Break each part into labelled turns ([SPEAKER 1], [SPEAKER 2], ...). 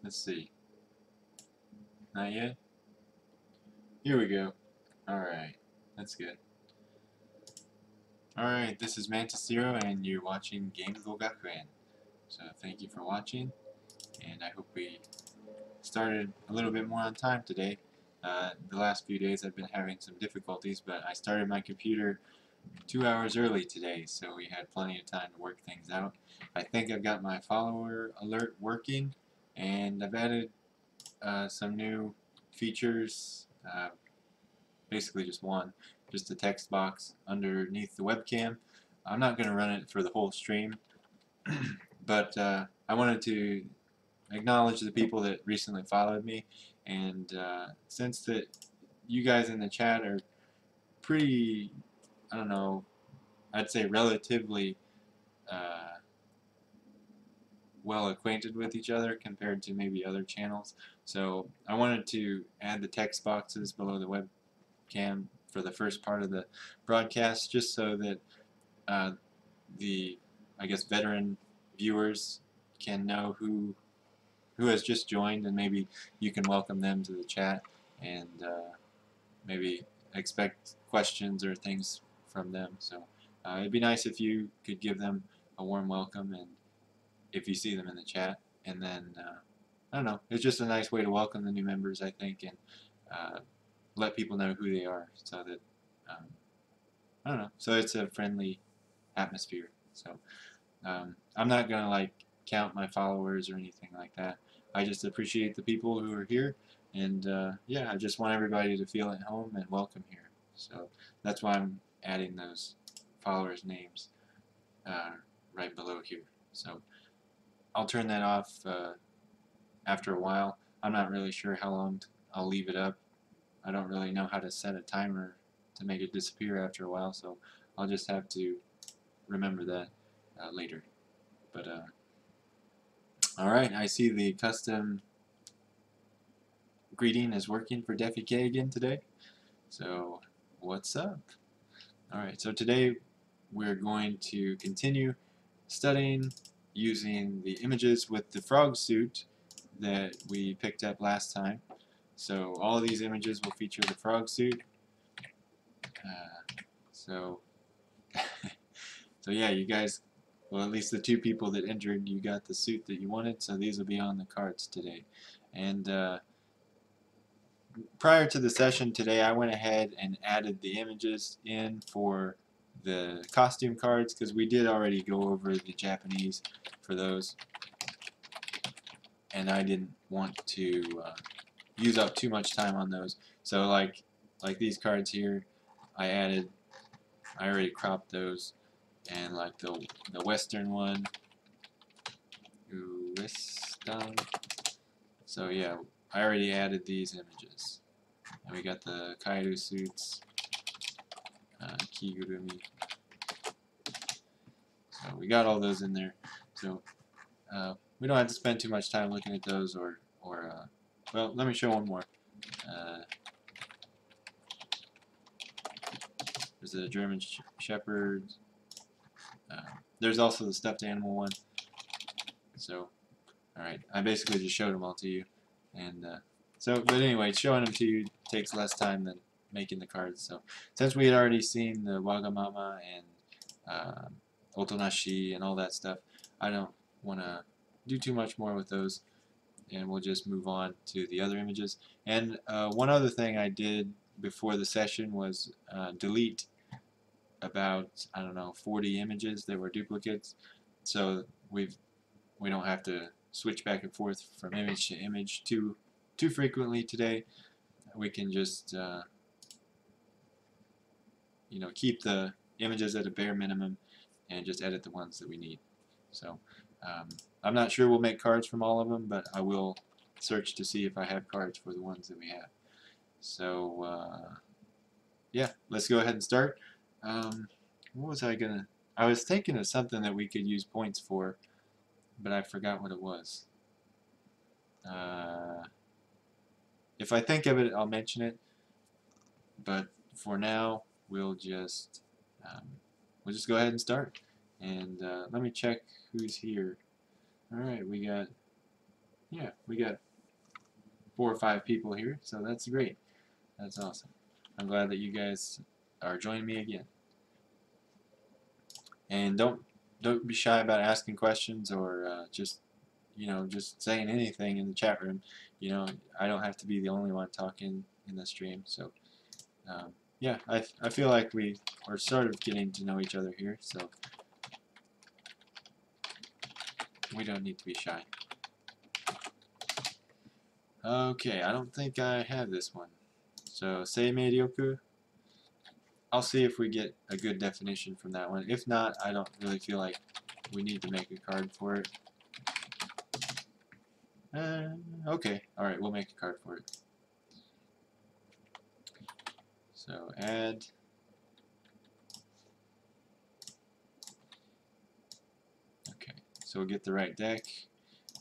[SPEAKER 1] Let's see. Not yet? Here we go. Alright. That's good. Alright, this is Mantis Zero and you're watching Game Gokuen. So thank you for watching, and I hope we started a little bit more on time today. The last few days I've been having some difficulties, but I started my computer 2 hours early today, so we had plenty of time to work things out. I think I've got my follower alert working, and I've added some new features, basically just one, just a text box underneath the webcam. I'm not going to run it for the whole stream, but I wanted to acknowledge the people that recently followed me, and since that you guys in the chat are pretty, I don't know, I'd say relatively well acquainted with each other compared to maybe other channels. So I wanted to add the text boxes below the webcam for the first part of the broadcast, just so that the, I guess, veteran viewers can know who has just joined, and maybe you can welcome them to the chat and maybe expect questions or things from them. So it'd be nice if you could give them a warm welcome, and if you see them in the chat, and then I don't know, it's just a nice way to welcome the new members, I think, and let people know who they are, so that I don't know, so it's a friendly atmosphere. So I'm not gonna like count my followers or anything like that. I just appreciate the people who are here, and yeah, I just want everybody to feel at home and welcome here. So that's why I'm adding those followers' names right below here. So I'll turn that off after a while. I'm not really sure how long I'll leave it up. I don't really know how to set a timer to make it disappear after a while, so I'll just have to remember that later. But alright, I see the custom greeting is working for Defi K again today. So what's up? Alright, so today we're going to continue studying using the images with the frog suit that we picked up last time. So all of these images will feature the frog suit. So so yeah, you guys, well, at least the two people that entered, you got the suit that you wanted, so these will be on the cards today. And prior to the session today, I went ahead and added the images in for the costume cards, because we did already go over the Japanese for those, and I didn't want to use up too much time on those. So like these cards here, I already cropped those, and like the Western one, Western. So yeah, I already added these images, and we got the Kaido suits, Kigurumi. So we got all those in there. So we don't have to spend too much time looking at those, or well, let me show one more. There's a German Shepherd. There's also the stuffed animal one. So, alright, I basically just showed them all to you. And but anyway, showing them to you takes less time than making the cards. So since we had already seen the Wagamama and Otonashi and all that stuff, I don't want to do too much more with those, and we'll just move on to the other images. And one other thing I did before the session was delete about, I don't know, 40 images that were duplicates, so we don't have to switch back and forth from image to image too frequently today. We can just you know, keep the images at a bare minimum and just edit the ones that we need. So I'm not sure we'll make cards from all of them, but I will search to see if I have cards for the ones that we have. So yeah, let's go ahead and start. What was I gonna? I was thinking of something that we could use points for, but I forgot what it was. If I think of it, I'll mention it. But for now, we'll just go ahead and start. And let me check who's here. All right, we got yeah, we got 4 or 5 people here, so that's great. That's awesome. I'm glad that you guys are joining me again. And don't be shy about asking questions or just saying anything in the chat room. I don't have to be the only one talking in the stream. So yeah, I feel like we are sort of getting to know each other here, so we don't need to be shy. Okay, I don't think I have this one. So seimei ryoku. I'll see if we get a good definition from that one. If not, I don't really feel like we need to make a card for it. Okay, alright, we'll make a card for it. So add. Okay, so we'll get the right deck.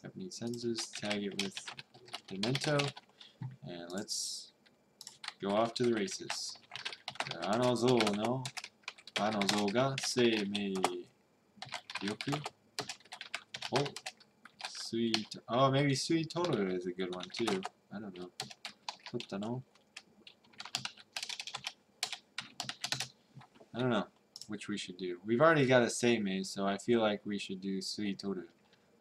[SPEAKER 1] Japanese senses, tag it with Demento, and let's go off to the races. あの像のあの像が生命力 Oh, sweet. Oh, maybe sweet total is a good one too. I don't know. 取ったの? I don't know which we should do. We've already got a seimei, so I feel like we should do sweet total.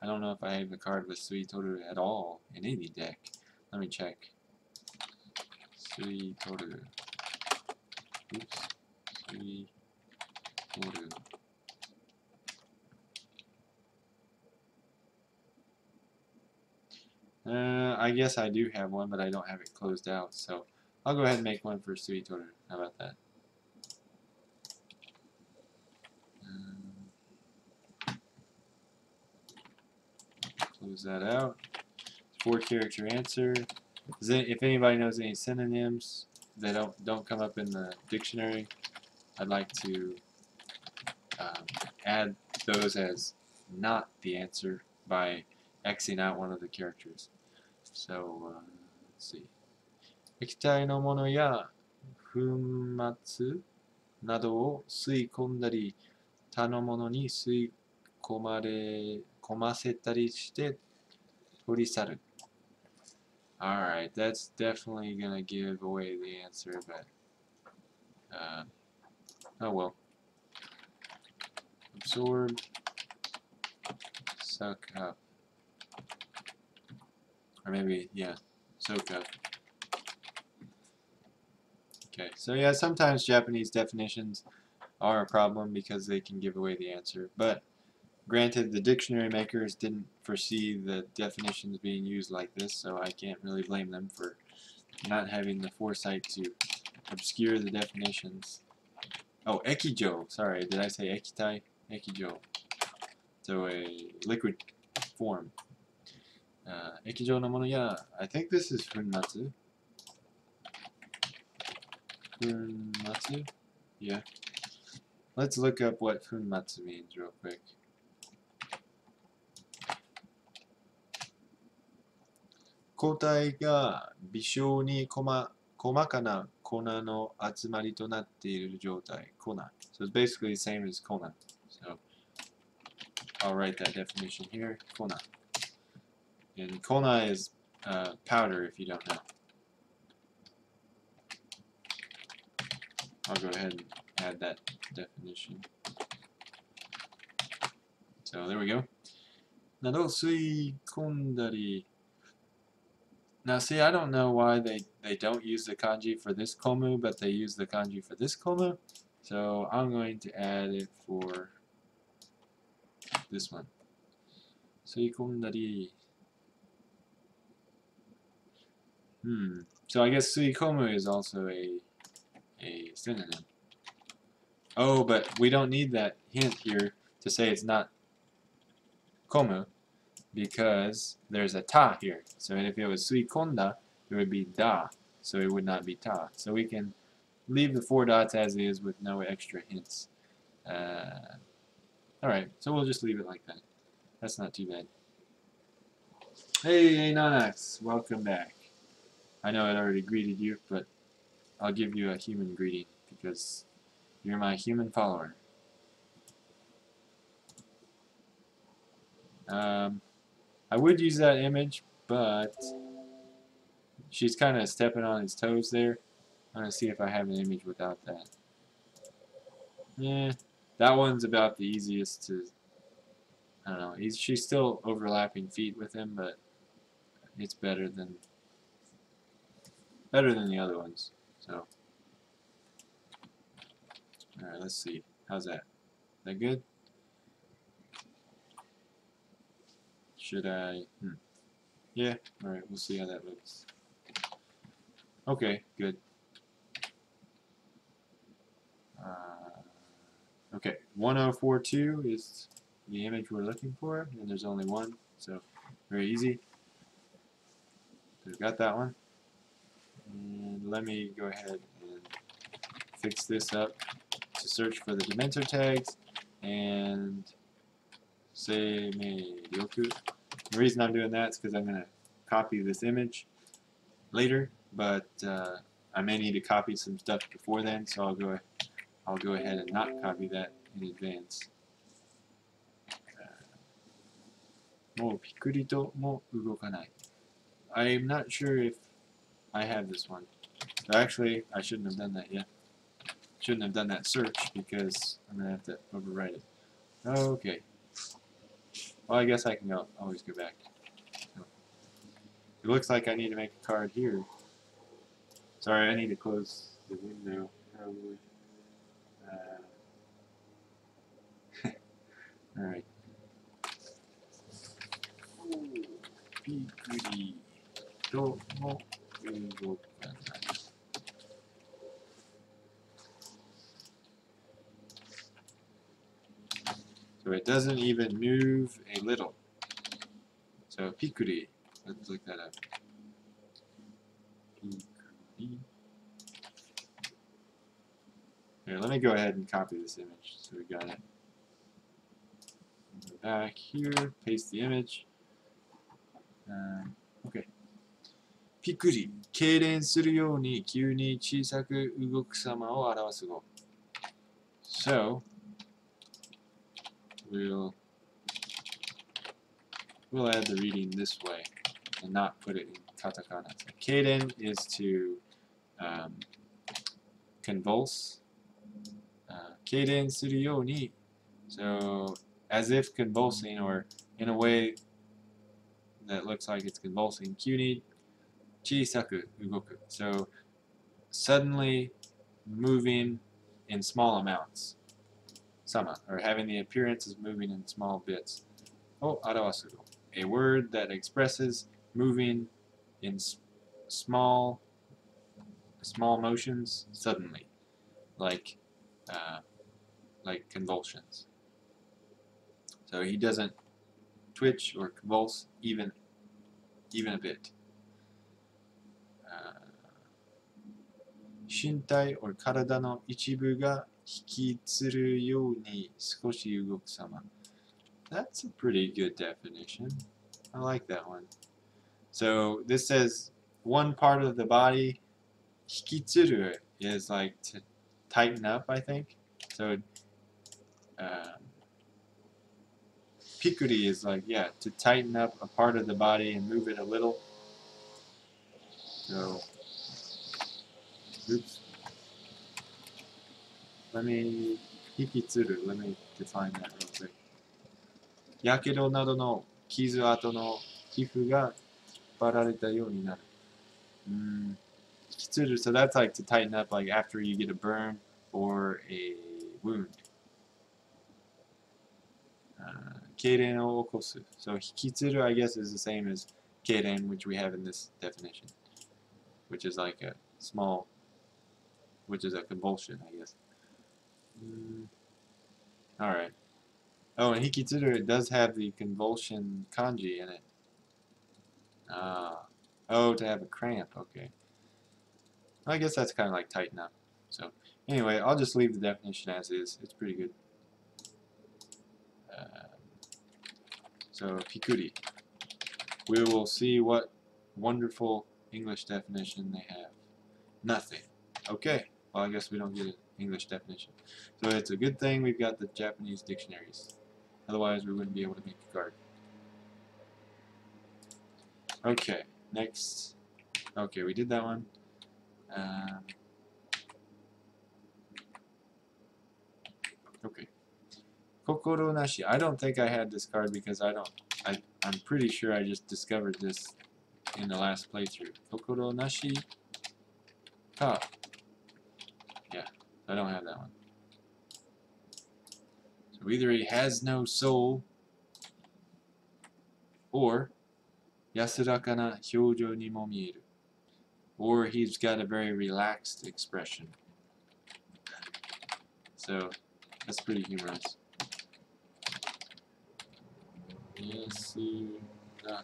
[SPEAKER 1] I don't know if I have a card with sweet total at all in any deck. Let me check. Sweet total. Oops. Sweet total. I guess I do have one, but I don't have it closed out, so I'll go ahead and make one for sweet total. How about that? Close that out. 4-character answer. If anybody knows any synonyms that don't come up in the dictionary, I'd like to add those as not the answer by Xing out one of the characters. So let's see. 液体のものや粉末などを吸い込んだり他のものに吸い込ませたりして取り去る。Alright, that's definitely gonna give away the answer, but oh well. Absorb, suck up. Or maybe, yeah, soak up. Okay, so yeah, sometimes Japanese definitions are a problem because they can give away the answer. But granted, the dictionary makers didn't foresee the definitions being used like this, so I can't really blame them for not having the foresight to obscure the definitions. Oh, ekijo. Sorry, did I say ekitai? Ekijo. So a liquid form. Ekijo no mono ya. I think this is funmatsu. Funmatsu? Yeah. Let's look up what funmatsu means real quick. Kotai ga bishou ni komakana kona no atsumari to natte iru joutai. Kona. So it's basically the same as kona. So I'll write that definition here. Kona. And kona is powder, if you don't know. I'll go ahead and add that definition. So there we go. Nado suikondari. Now see, I don't know why they don't use the kanji for this komu, but they use the kanji for this komu. So I'm going to add it for this one. Suikondari. So I guess suikomu is also a synonym. Oh, but we don't need that hint here to say it's not komu because there's a ta here. So if it was suikonda, it would be da. So it would not be ta. So we can leave the 4 dots as is with no extra hints. Alright, so we'll just leave it like that. That's not too bad. Hey, Nanax, welcome back. I know I already greeted you, but I'll give you a human greeting because you're my human follower. I would use that image, but she's kind of stepping on his toes there. I'm going to see if I have an image without that. Yeah, that one's about the easiest to, I don't know, she's still overlapping feet with him, but it's better than the other ones. So, alright, let's see. How's that? Is that good? Should I? Yeah, alright, we'll see how that looks. Okay, good. Okay, 1042 is the image we're looking for, and there's only one, so very easy. So we've got that one. And let me go ahead and fix this up to search for the Demento tags and say Ryoku. The reason I'm doing that is because I'm going to copy this image later, but I may need to copy some stuff before then, so I'll go ahead and not copy that in advance. もうピクリとも動かない. I'm not sure if I have this one. Actually, I shouldn't have done that yet. Shouldn't have done that search because I'm going to have to overwrite it. Okay. Well, I guess I can always go back. So, it looks like I need to make a card here. Sorry, I need to close the window, probably. Alright. Be goody. Don't So it doesn't even move a little. So pikuri. Let's look that up. Pikuri. Here, let me go ahead and copy this image so we got it. Go back here, paste the image. Okay. ピクリ、痙攣するように急に小さく動く様を表す語。So, we'll add the reading this way and not put it in katakana. So, 痙攣 is to convulse. 痙攣するように so as if convulsing or in a way that looks like it's convulsing. 急に小さく動く so suddenly moving in small amounts. Sama, or having the appearance of moving in small bits. O arawasu, a word that expresses moving in small motions suddenly, like convulsions. So he doesn't twitch or convulse even a bit. 身体 or 体の一部が引きつるように少し動く様. That's a pretty good definition. I like that one. So this says one part of the body, 引きつる is like to tighten up, I think. So pikuri is like, yeah, to tighten up a part of the body and move it a little. So, oops. Let me define that real quick. やけどなどの傷跡の皮膚が引っ張られたようになる。引きつる so that's like to tighten up like after you get a burn or a wound. 痙攣を起こす so 引きつる I guess is the same as 痙攣 which we have in this definition, which is like a small, which is a convulsion, I guess. Alright. Oh, and hikitsuru, it does have the convulsion kanji in it. Oh, to have a cramp, okay. I guess that's kind of like tighten up. So, anyway, I'll just leave the definition as is. It's pretty good. So, pikuri. We will see what wonderful English definition they have. Nothing. Okay. Well, I guess we don't get an English definition. So it's a good thing we've got the Japanese dictionaries. Otherwise, we wouldn't be able to make a card. Okay, next. Okay, we did that one. Okay. Kokoro nashi. I don't think I had this card because I'm pretty sure I just discovered this in the last playthrough. Kokoro nashi ka. Yeah, I don't have that one. So either he has no soul, or yasuraka na hyōjō ni mo mieru, or he's got a very relaxed expression. So that's pretty humorous. Yasuraka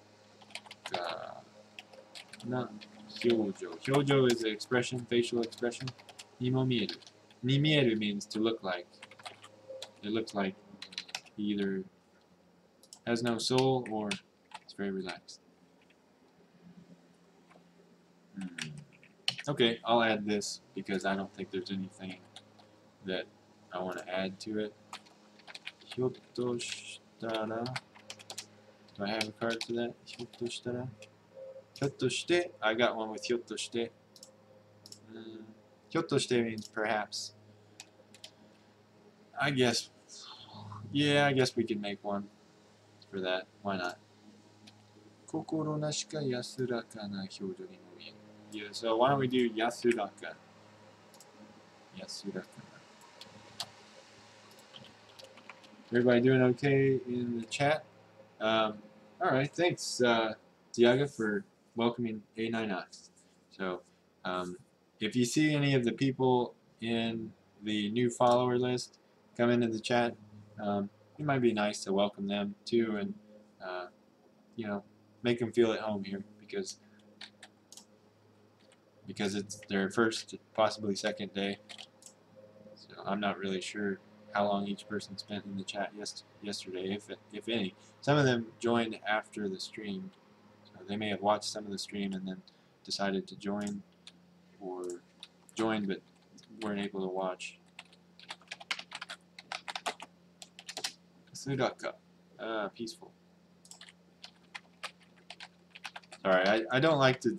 [SPEAKER 1] na hyōjō. Hyōjō is an expression, facial expression. Ni mo mieru. Ni mieru means to look like. It looks like he either has no soul or is very relaxed. Okay, I'll add this because I don't think there's anything that I want to add to it. Hyotto shitara. Do I have a card for that? Hyotto shitara. Hyotto shite. I got one with hyotto shite. Hyotto shite means perhaps. I guess. Yeah, I guess we can make one for that. Why not? Kokoro nashika yasuraka na hyōjō ni mo mieru. Yeah, so why don't we do yasuraka? Yasuraka. Everybody doing okay in the chat? Alright, thanks, Diaga, for welcoming A9Ox. So, if you see any of the people in the new follower list come into the chat, it might be nice to welcome them too, and you know, make them feel at home here because it's their first, possibly second day. So I'm not really sure how long each person spent in the chat yesterday, if any. Some of them joined after the stream, so they may have watched some of the stream and then decided to join, or joined but weren't able to watch. Suraka, peaceful. Sorry, I don't like to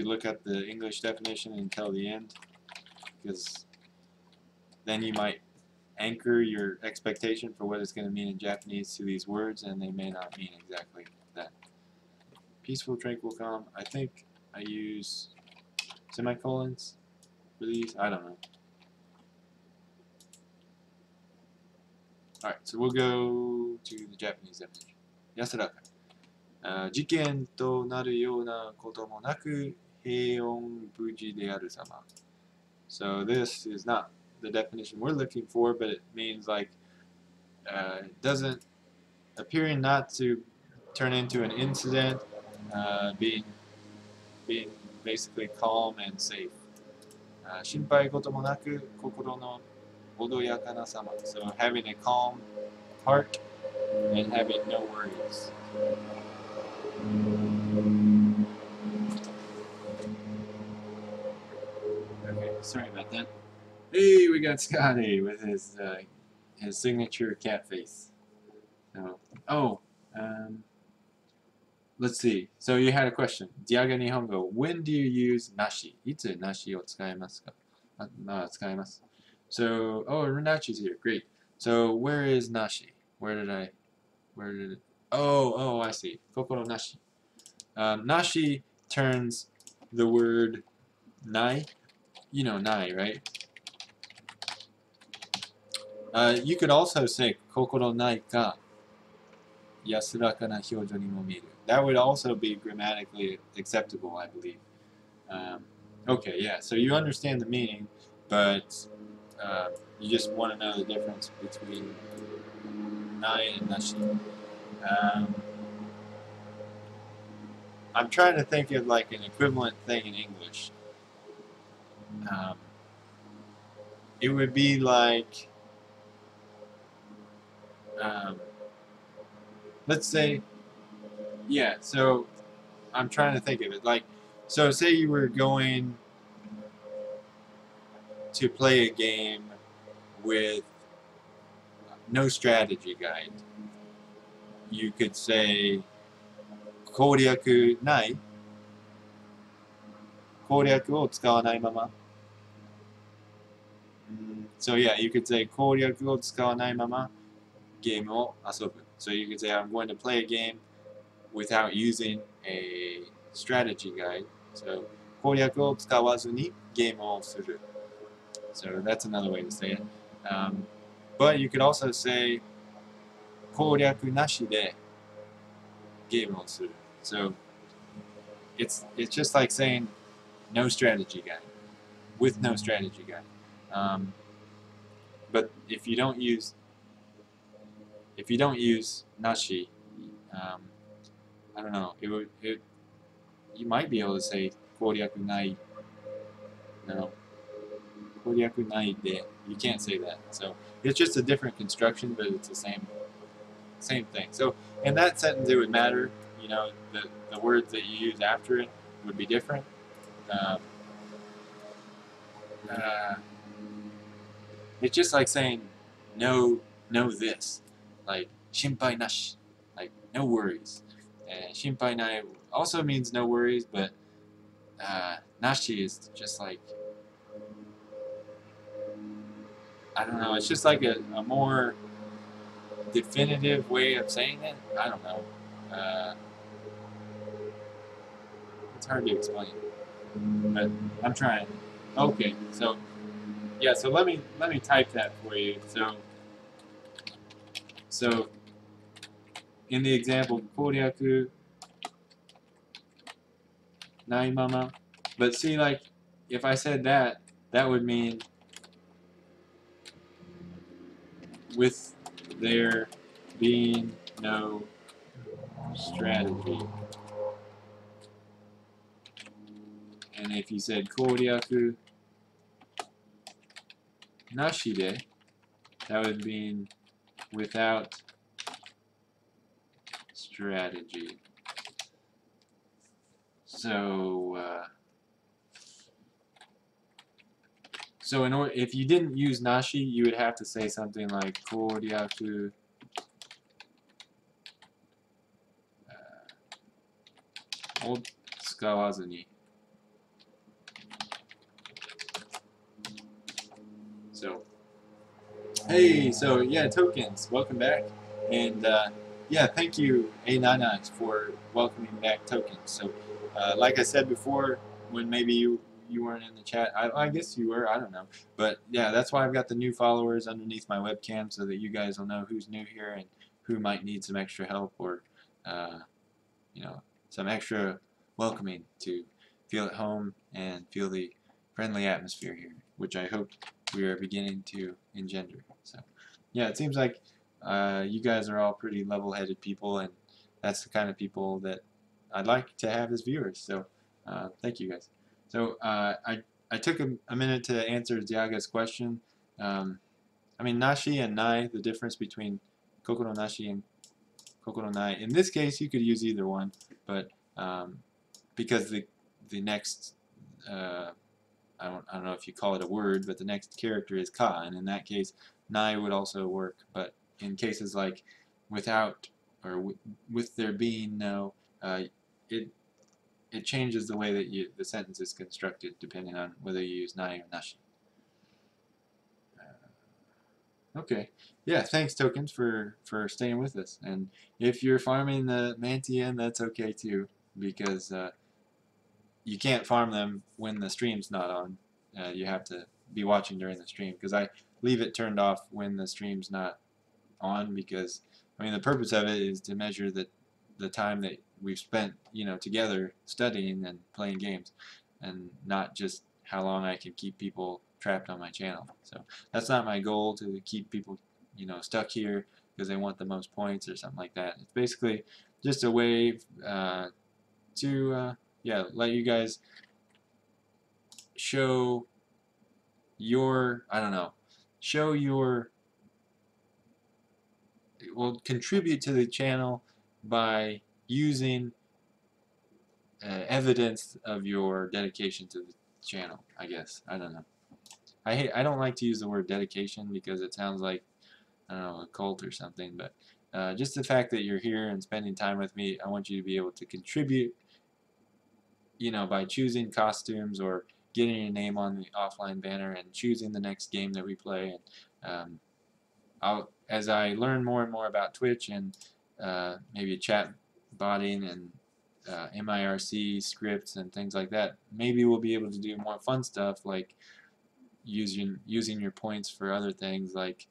[SPEAKER 1] look at the English definition until the end, because then you might anchor your expectation for what it's going to mean in Japanese to these words, and they may not mean exactly that. Peaceful, tranquil, calm. I think I use semicolons for these. I don't know. Alright, so we'll go to the Japanese definition. Yasuraka. 事件となるようなこともなく平穏無事である様. So this is not the definition we're looking for, but it means like it doesn't appearing not to turn into an incident, being basically calm and safe. 心配事もなく心の穏やかな様. So having a calm heart and having no worries. Okay, sorry about that. Hey, we got Scotty with his signature cat face. So, let's see. So you had a question. Diaga Nihongo. When do you use nashi? いつ nashi を使いますか? 使います. So, oh, Renachi's here. Great. So, where is nashi? Where did it? Oh, I see. Kokoro nashi. Nashi turns the word nai. You know nai, right? You could also say kokoro nai ka yasuraka na hyōjō ni mo mieru. That would also be grammatically acceptable, I believe. Okay, yeah, so you understand the meaning, but you just want to know the difference between nai and nashi. I'm trying to think of like an equivalent thing in English. It would be like, let's say, yeah, so I'm trying to think of it. Like, so say you were going to play a game with no strategy guide. You could say 攻略ない、攻略を使わないまま。So yeah, you could say 攻略を使わないままゲームを遊ぶ. So you could say I'm going to play a game without using a strategy guide. So 攻略を使わずにゲームをする. So that's another way to say it. But you could also say 攻略なしでゲームをする. So it's just like saying no strategy guide with no strategy guide. But if you don't use nashi, I don't know. You might be able to say 攻略ない. No, 攻略ないで. You can't say that. So it's just a different construction, but it's the same thing. So in that sentence, it would matter. You know, the words that you use after it would be different. It's just like saying no this, like 心配なし, like no worries. And 心配ない also means no worries, but nashi is just like, I don't know, it's just like a more definitive way of saying it. I don't know. It's hard to explain, but I'm trying. Okay, so yeah, so let me type that for you. So in the example, 攻略ないまま. But see, like, if I said that, that would mean with there being no strategy. And if you said 攻略なしで, that would mean without strategy. So if you didn't use nashi, you would have to say something like 攻略を使わずに. So, hey, so yeah, tokens, welcome back. And yeah, thank you, A99, for welcoming back tokens. So, like I said before, when maybe you weren't in the chat, I guess you were, I don't know. But yeah, that's why I've got the new followers underneath my webcam so that you guys will know who's new here and who might need some extra help or, you know, some extra welcoming to feel at home and feel the friendly atmosphere here, which I hope we are beginning to engender. So, yeah, it seems like you guys are all pretty level-headed people, and that's the kind of people that I'd like to have as viewers. So, thank you guys. So, I took a minute to answer Diaga's question. I mean, nashi and nai, the difference between kokoro nashi and kokoro nai. In this case, you could use either one, but because the next I don't know if you call it a word, but the next character is ka, and in that case, nai would also work. But in cases like without or with there being no, it changes the way that the sentence is constructed depending on whether you use nai or nashi. Okay, yeah, thanks tokens for staying with us. And if you're farming the Mantian, that's okay too, because you can't farm them when the stream's not on. You have to be watching during the stream, because I leave it turned off when the stream's not on, because I mean the purpose of it is to measure the time that we've spent, you know, together studying and playing games, and not just how long I can keep people trapped on my channel. So that's not my goal, to keep people, you know, stuck here because they want the most points or something like that. It's basically just a way to yeah, let you guys show your, I don't know, show your, well, contribute to the channel by using evidence of your dedication to the channel, I guess. I don't know. I don't like to use the word dedication because it sounds like, I don't know, a cult or something, but just the fact that you're here and spending time with me, I want you to be able to contribute, by choosing costumes or getting your name on the offline banner and choosing the next game that we play. And as I learn more and more about Twitch and maybe chat botting and MIRC scripts and things like that, maybe we'll be able to do more fun stuff like using your points for other things, like,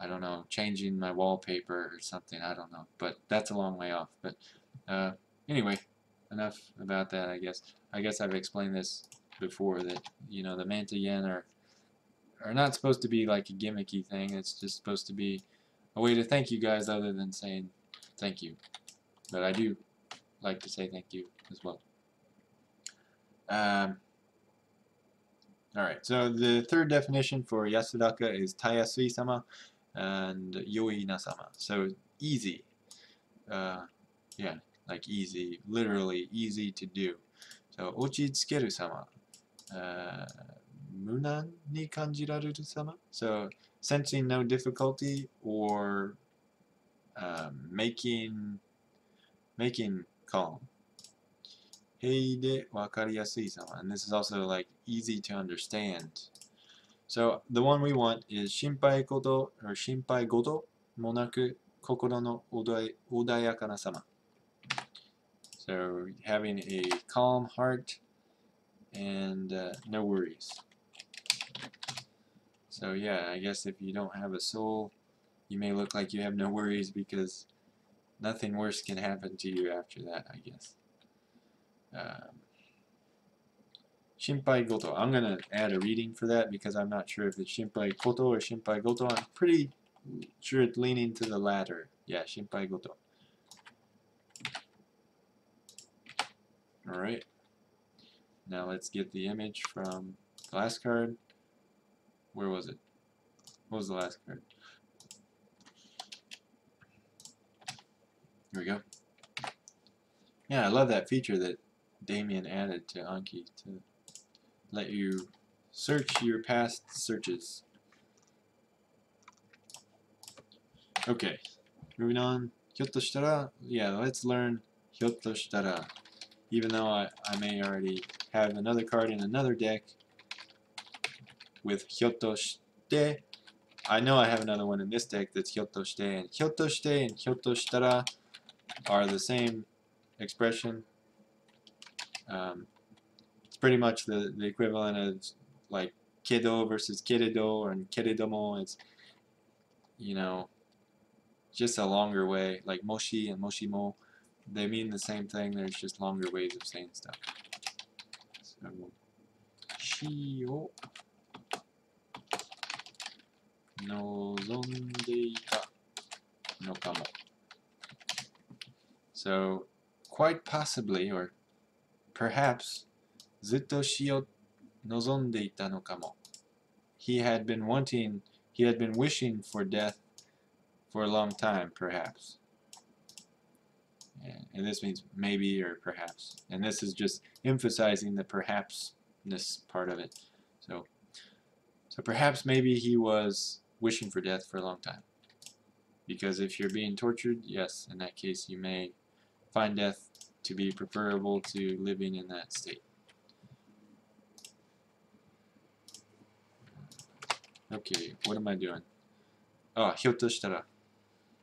[SPEAKER 1] I don't know, changing my wallpaper or something. I don't know, but that's a long way off. But anyway, enough about that. I guess I've explained this before, that the Manta Yen are not supposed to be like a gimmicky thing. It's just supposed to be a way to thank you guys, other than saying thank you. But I do like to say thank you as well. Alright, so the third definition for Yasudaka is Tayasui-sama and Yoi-na-sama. So easy. Yeah, like easy, literally easy to do. So Ochitsukeru-sama. Munan ni kanjirareru-sama. So sensing no difficulty, or making calm. Hei de wakariyasui-sama. And this is also like easy to understand. So the one we want is shinpai koto or shinpai goto monaku kokoro no odayaka na sama. So having a calm heart and no worries. So yeah, I guess if you don't have a soul, you may look like you have no worries, because nothing worse can happen to you after that, I guess. Shinpai goto. I'm going to add a reading for that, because I'm not sure if it's shinpai koto or shinpai goto. I'm pretty sure it's leaning to the latter. Yeah, shinpai goto. Alright. Now let's get the image from the last card. Where was it? What was the last card? Here we go. Yeah, I love that feature that Damien added to Anki to let you search your past searches. Okay, moving on. Hyottoshitara, yeah, let's learn Hyottoshitara. Even though I may already have another card in another deck with Hyottoshite, I know I have another one in this deck that's Hyottoshite, and Hyottoshitara are the same expression. It's pretty much the equivalent of like kedo versus keredo, or keredomo. It's, just a longer way, like moshi and moshimo. They mean the same thing, there's just longer ways of saying stuff. So, shi o nozondeita no kamo. So, quite possibly, or perhaps, zutto shi o nozondeita no kamo. He had been wishing for death for a long time, perhaps. And this means maybe or perhaps. And this is just emphasizing the perhaps-ness part of it. So perhaps maybe he was wishing for death for a long time. Because if you're being tortured, yes, in that case you may find death to be preferable to living in that state. Okay, what am I doing? Oh, hyottoshitara.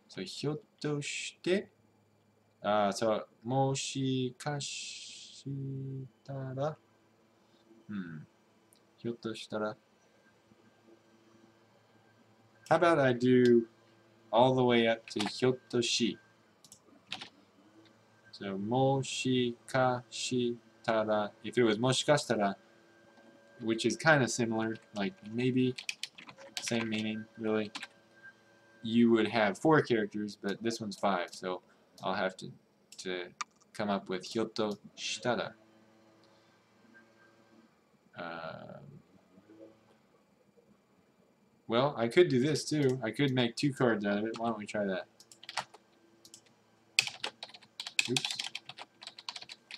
[SPEAKER 1] So, hyottoshite. So, moshikashitara. Hyottoshitara. How about I do all the way up to hyottoshi? So, moshikashitara. If it was moshikashitara, which is kind of similar, like maybe same meaning, really, you would have 4 characters, but this one's 5, so I'll have to come up with hyotto shitara. Well, I could do this too. I could make 2 cards out of it. Why don't we try that? Oops.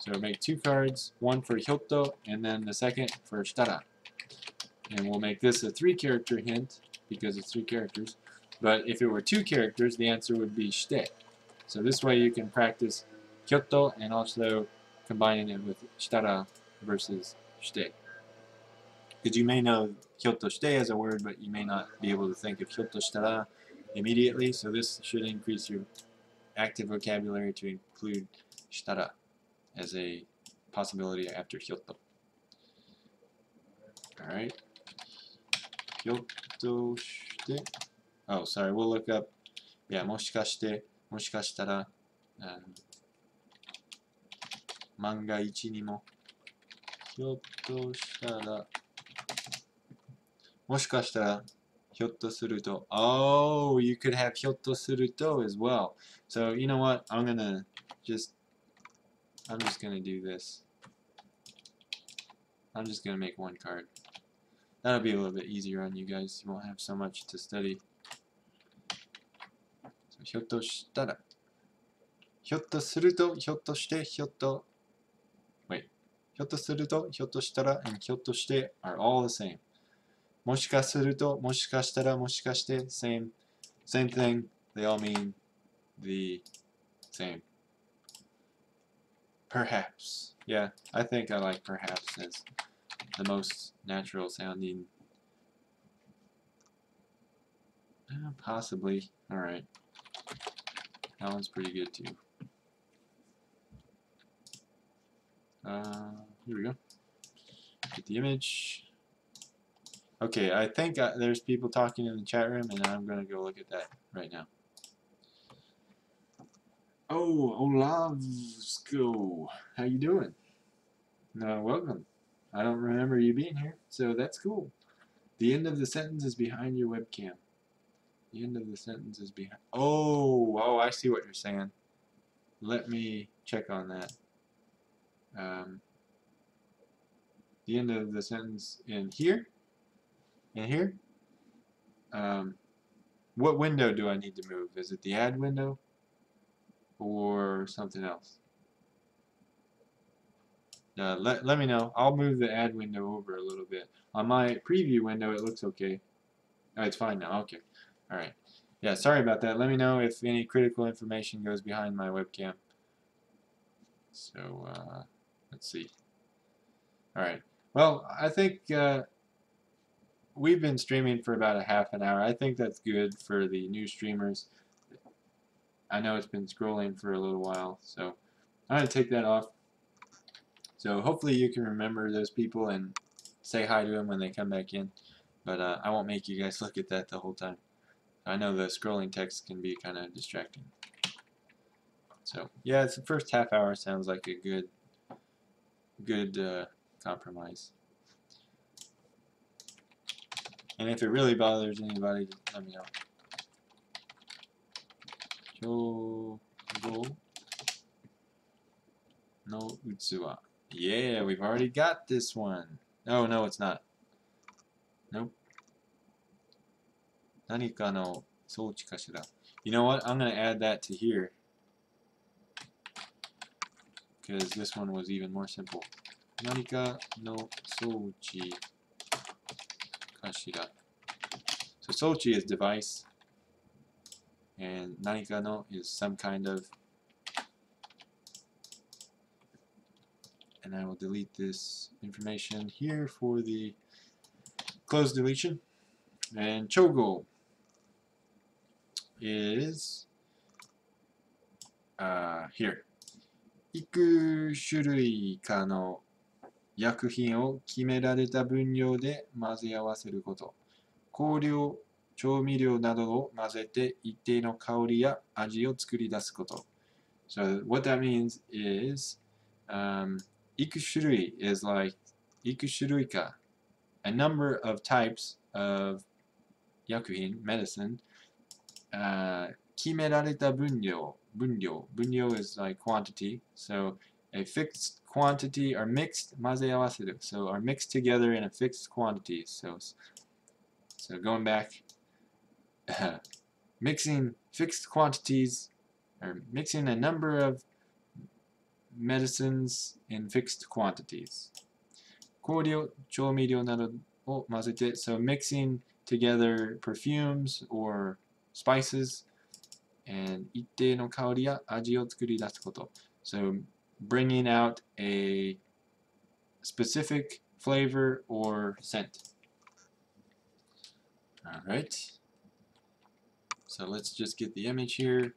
[SPEAKER 1] So make 2 cards, one for hyotto and then the second for shitara. And we'll make this a 3-character hint, because it's 3 characters. But if it were 2 characters, the answer would be shite. So this way you can practice kyotto and also combining it with shitara versus shite. Because you may know kyotto shite as a word, but you may not be able to think of kyotto shitara immediately. So this should increase your active vocabulary to include shitara as a possibility after kyotto. Alright. Kyotto shite. Oh, sorry, we'll look up. Yeah, もしかして、もしかしたら、万が一にも、ひょっとしたら、もしかしたら、ひょっとすると。Oh, you could have ひょっとすると as well. So, you know what? I'm just gonna do this. I'm just gonna make 1 card. That'll be a little bit easier on you guys. You won't have so much to study. So, ひょっとしたら。ひょっとすると、ひょっとして、ひょっと。Wait. ひょっとすると、ひょっとしたら and ひょっとして are all the same. もしかすると、もしかしたら、もしかして same thing. They all mean the same. Perhaps. Yeah, I think I like perhaps as the most natural sounding. Possibly. Alright. That one's pretty good too. Here we go. Get the image. Okay, I think there's people talking in the chat room, and I'm going to go look at that right now. Oh, Olavsko. How you doing? Welcome. I don't remember you being here, so that's cool. The end of the sentence is behind your webcam. The end of the sentence is behind. Oh, I see what you're saying. Let me check on that. The end of the sentence in here? In here? What window do I need to move? Is it the add window or something else? Let me know. I'll move the add window over a little bit. On my preview window, it looks okay. Oh, it's fine now. Okay. All right. Yeah, sorry about that. Let me know if any critical information goes behind my webcam. So, let's see. All right. Well, I think we've been streaming for about a half an hour. I think that's good for the new streamers. I know it's been scrolling for a little while, so I'm going to take that off. So hopefully you can remember those people and say hi to them when they come back in. But I won't make you guys look at that the whole time. I know the scrolling text can be kind of distracting. So yeah, it's the first half hour sounds like a good compromise. And if it really bothers anybody, let me know. Kyogo no Utsuwa. Yeah, we've already got this one. Oh, no, it's not. Nope. 何かの装置かしら. You know what? I'm going to add that to here. Because this one was even more simple. 何かの装置かしら. So 装置 is device. And 何かの is some kind of. And I will delete this information here for the close deletion. And chogo is here. いく種類かの薬品を決められた分量で混ぜ合わせること。香料、調味料などを混ぜて一定の香りや味を作り出すこと。So what that means is, いく種類 is like いく種類か a number of types of 薬品 medicine 決められた分量 is like quantity, so a fixed quantity are mixed 混ぜ合わせる so are mixed together in a fixed quantity, so going back mixing fixed quantities or mixing a number of medicines in fixed quantities. 香料、調味料などを混ぜて so mixing together perfumes or spices, and 一定の香りや味を作り出すこと。So bringing out a specific flavor or scent. Alright. So let's just get the image here.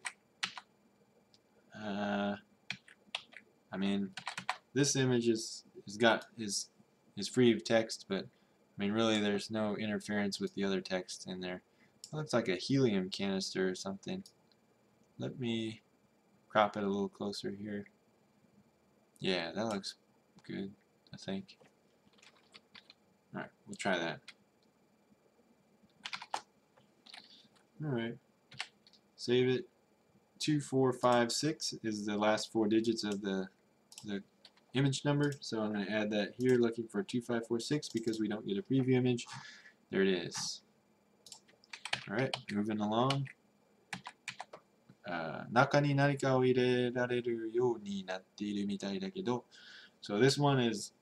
[SPEAKER 1] I mean, this image is free of text, but I mean really there's no interference with the other text in there. It looks like a helium canister or something. Let me crop it a little closer here. Yeah, that looks good, I think. Alright, we'll try that. Alright. Save it. 2456 is the last 4 digits of the image number, so I'm going to add that here, looking for 2546 because we don't get a preview image. There it is. Alright, moving along. 中に何かを入れられるようになっているみたいだけど、so this one is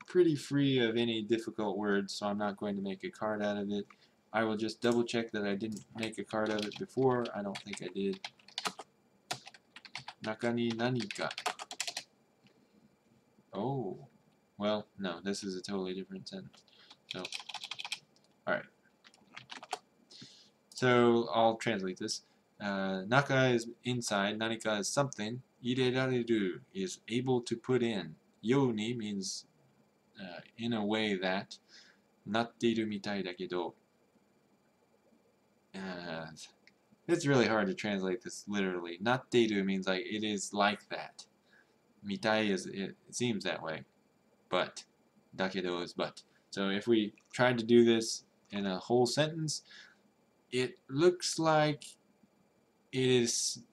[SPEAKER 1] pretty free of any difficult words, so I'm not going to make a card out of it. I will just double check that I didn't make a card of it before. I don't think I did. 中に何か. Oh, well, no, this is a totally different sentence. So, alright. So, I'll translate this. Naka is inside, nanika is something. Irerareru is able to put in. Yoni means in a way that. Natteiru mitai da kedo. It's really hard to translate this literally. Natteiru means like it is like that. Mitai is it seems that way. But. Dakedo is but. So if we tried to do this in a whole sentence, it looks like it is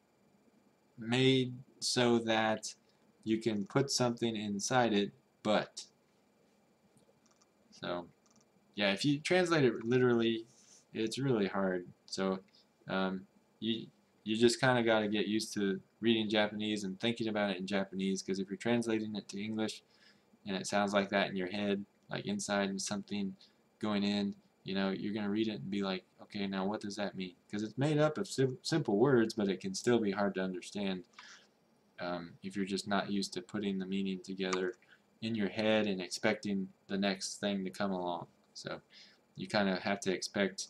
[SPEAKER 1] made so that you can put something inside it, but. So, yeah, if you translate it literally, it's really hard. So, you just kind of got to get used to reading Japanese and thinking about it in Japanese, because if you're translating it to English and it sounds like that in your head, like inside and something going in, you know, you're going to read it and be like, okay, now what does that mean? Because it's made up of simple words, but it can still be hard to understand if you're just not used to putting the meaning together in your head and expecting the next thing to come along. So you kind of have to expect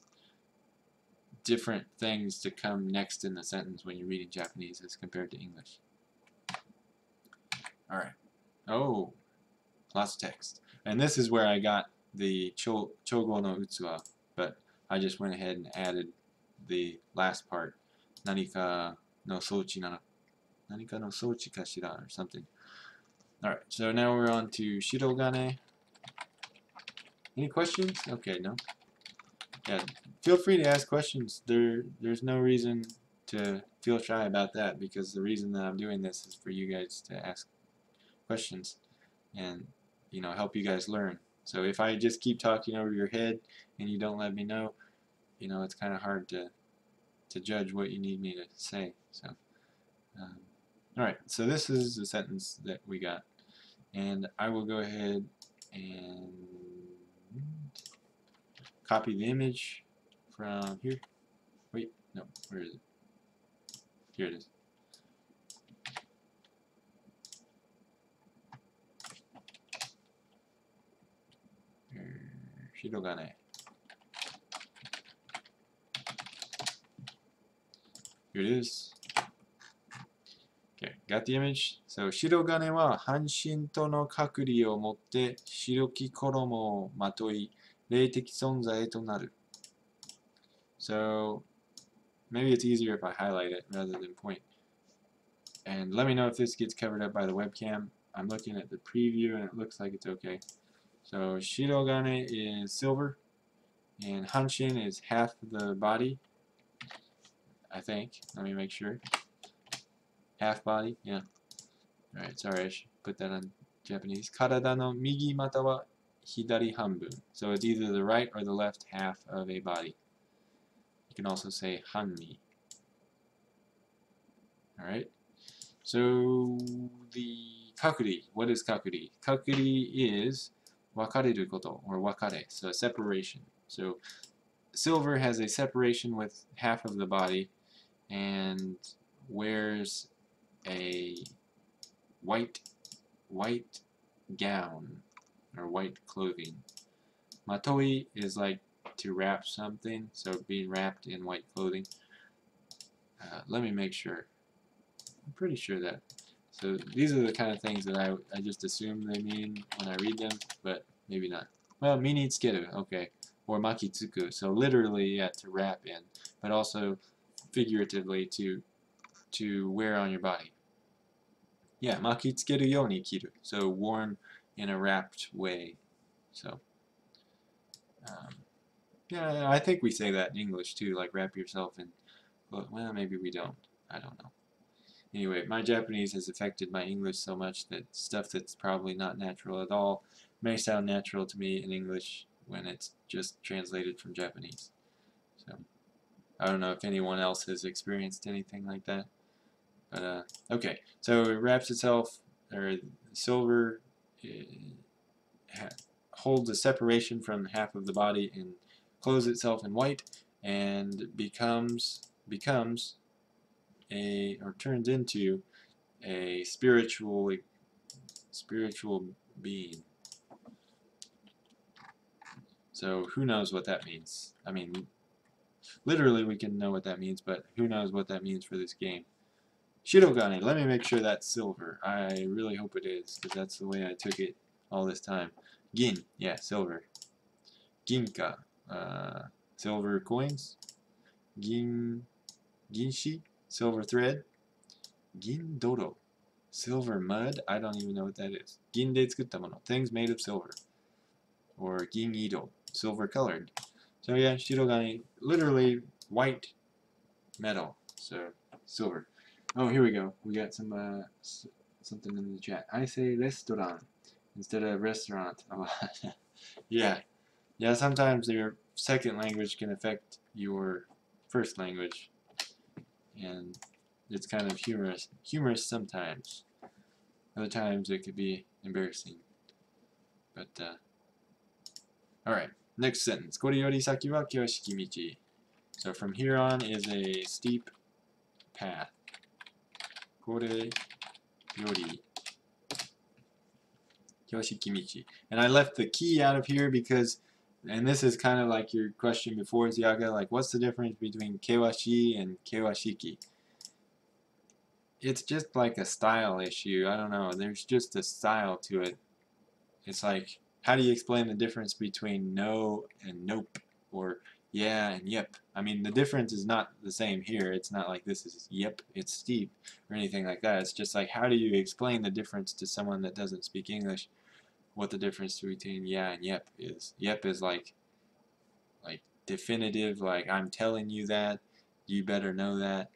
[SPEAKER 1] different things to come next in the sentence when you're reading Japanese as compared to English. Alright. Oh, lots of text. And this is where I got the Chogo no Utsuwa, but I just went ahead and added the last part. Nanika no sochi na Nanika no sochi kashira or something. Alright, so now we're on to Shirogane. Any questions? Okay, no. Yeah, feel free to ask questions. There's no reason to feel shy about that, because the reason that I'm doing this is for you guys to ask questions and, you know, help you guys learn. So if I just keep talking over your head and you don't let me know, you know, it's kind of hard to judge what you need me to say. So, alright, so this is the sentence that we got. And I will go ahead and copy the image from here. Wait, no, where is it? Here it is. Shirogane. Here it is. Okay, got the image. So, 白金は半身との隔離をもって白き衣をまとい、霊的存在となる. So, maybe it's easier if I highlight it rather than point. And let me know if this gets covered up by the webcam. I'm looking at the preview and it looks like it's okay. So, 白金 is silver, and hanshin is half the body, I think. Let me make sure. Half body, yeah. Alright, sorry, I should put that on Japanese. Karada no migi mata wa hidari hanbun. So it's either the right or the left half of a body. You can also say hanmi. Alright. So the kakuri, what is kakuri? Kakuri is wakareru koto, or wakare, so a separation. So silver has a separation with half of the body and wears a white gown or white clothing. Matoi is like to wrap something, so being wrapped in white clothing. Let me make sure. I'm pretty sure that. So these are the kind of things that I just assume they mean when I read them, but maybe not. Well, mini tsukeru, okay, or makitsuku. So literally, yeah, to wrap in, but also figuratively to wear on your body. Yeah, makitsukeru you ni kiru. So worn in a wrapped way. So yeah, I think we say that in English too, like wrap yourself in. Well, maybe we don't. I don't know. Anyway, my Japanese has affected my English so much that stuff that's probably not natural at all may sound natural to me in English when it's just translated from Japanese. So I don't know if anyone else has experienced anything like that. But okay, so it wraps itself, or silver holds a separation from half of the body and clothes itself in white and becomes a, or turns into a spiritual being. So who knows what that means? I mean, literally we can know what that means, but who knows what that means for this game. Shirogane, let me make sure that's silver. I really hope it is, because that's the way I took it all this time. Gin, yeah, silver. Ginka, silver coins. Ginshi, silver thread. Gindoro, silver mud. I don't even know what that is. Gin de tsukutta mono, things made of silver. Or gin-iro, silver colored. So yeah, shirogane, literally white metal. So silver. Oh, here we go. We got some something in the chat. I say restaurant instead of restaurant a lot. Yeah. Yeah, sometimes your second language can affect your first language. And it's kind of humorous sometimes. Other times it could be embarrassing. But alright, next sentence. これより先は険しき道. So from here on is a steep path. これより険しき道. And I left the key out of here because, and this is kind of like your question before, Ziaga, like what's the difference between kewashi and kewashiki? It's just like a style issue. I don't know. There's just a style to it. It's like, how do you explain the difference between no and nope, or yeah and yep? I mean, the difference is not the same here. It's not like this is yep, it's steep, or anything like that. It's just like, how do you explain the difference to someone that doesn't speak English, what the difference between yeah and yep is? Yep is like definitive, like I'm telling you that, you better know that.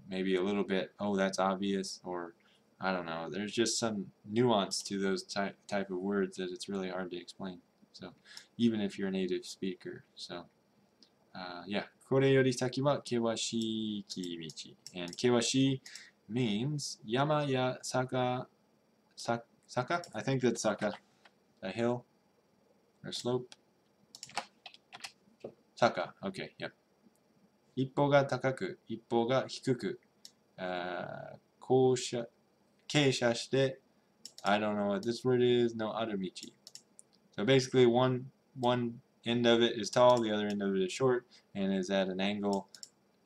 [SPEAKER 1] Maybe a little bit, oh, that's obvious, or I don't know. There's just some nuance to those type of words that it's really hard to explain. So even if you're a native speaker. So yeah, これより先は険しき道. And 険し means 山や坂, Saka? I think that's Saka. A hill or slope. Saka. Okay, yep. 一歩が高く、一歩が低く、傾斜して、I don't know what this word is, no ある道. So basically one end of it is tall, the other end of it is short, and is at an angle,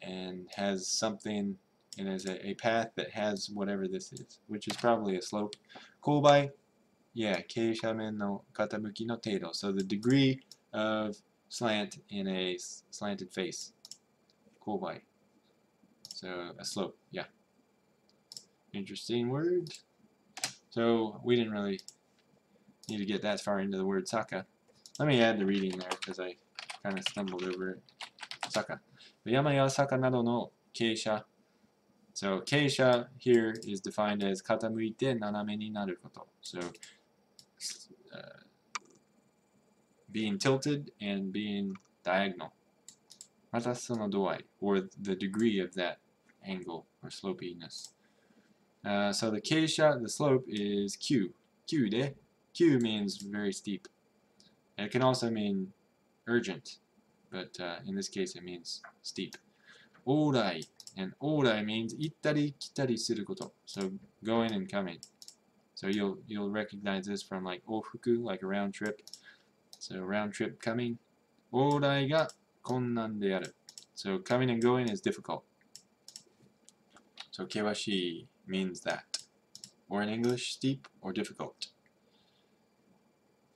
[SPEAKER 1] and has something, and is a path that has whatever this is, which is probably a slope. 勾配, yeah, 傾斜面の傾きの程度. So the degree of slant in a slanted face. 勾配. So a slope, yeah. Interesting word. So we didn't really need to get that far into the word Saka. Let me add the reading there because I kind of stumbled over it. Saka. 山や坂などの傾斜. So 傾斜 here is defined as 傾いて斜めになること. So being tilted and being diagonal. またその度合い or the degree of that angle or slopiness. So the keisha, the slope is Q. Q de. Q means very steep. And it can also mean urgent, but in this case it means steep. Orai, and orai means ittari kitari suru koto, so going and coming. So you'll recognize this from like ofuku, like a round trip. So round trip coming. Orai ga konnan de aru. So coming and going is difficult. So kewashi means that, or in English, steep or difficult.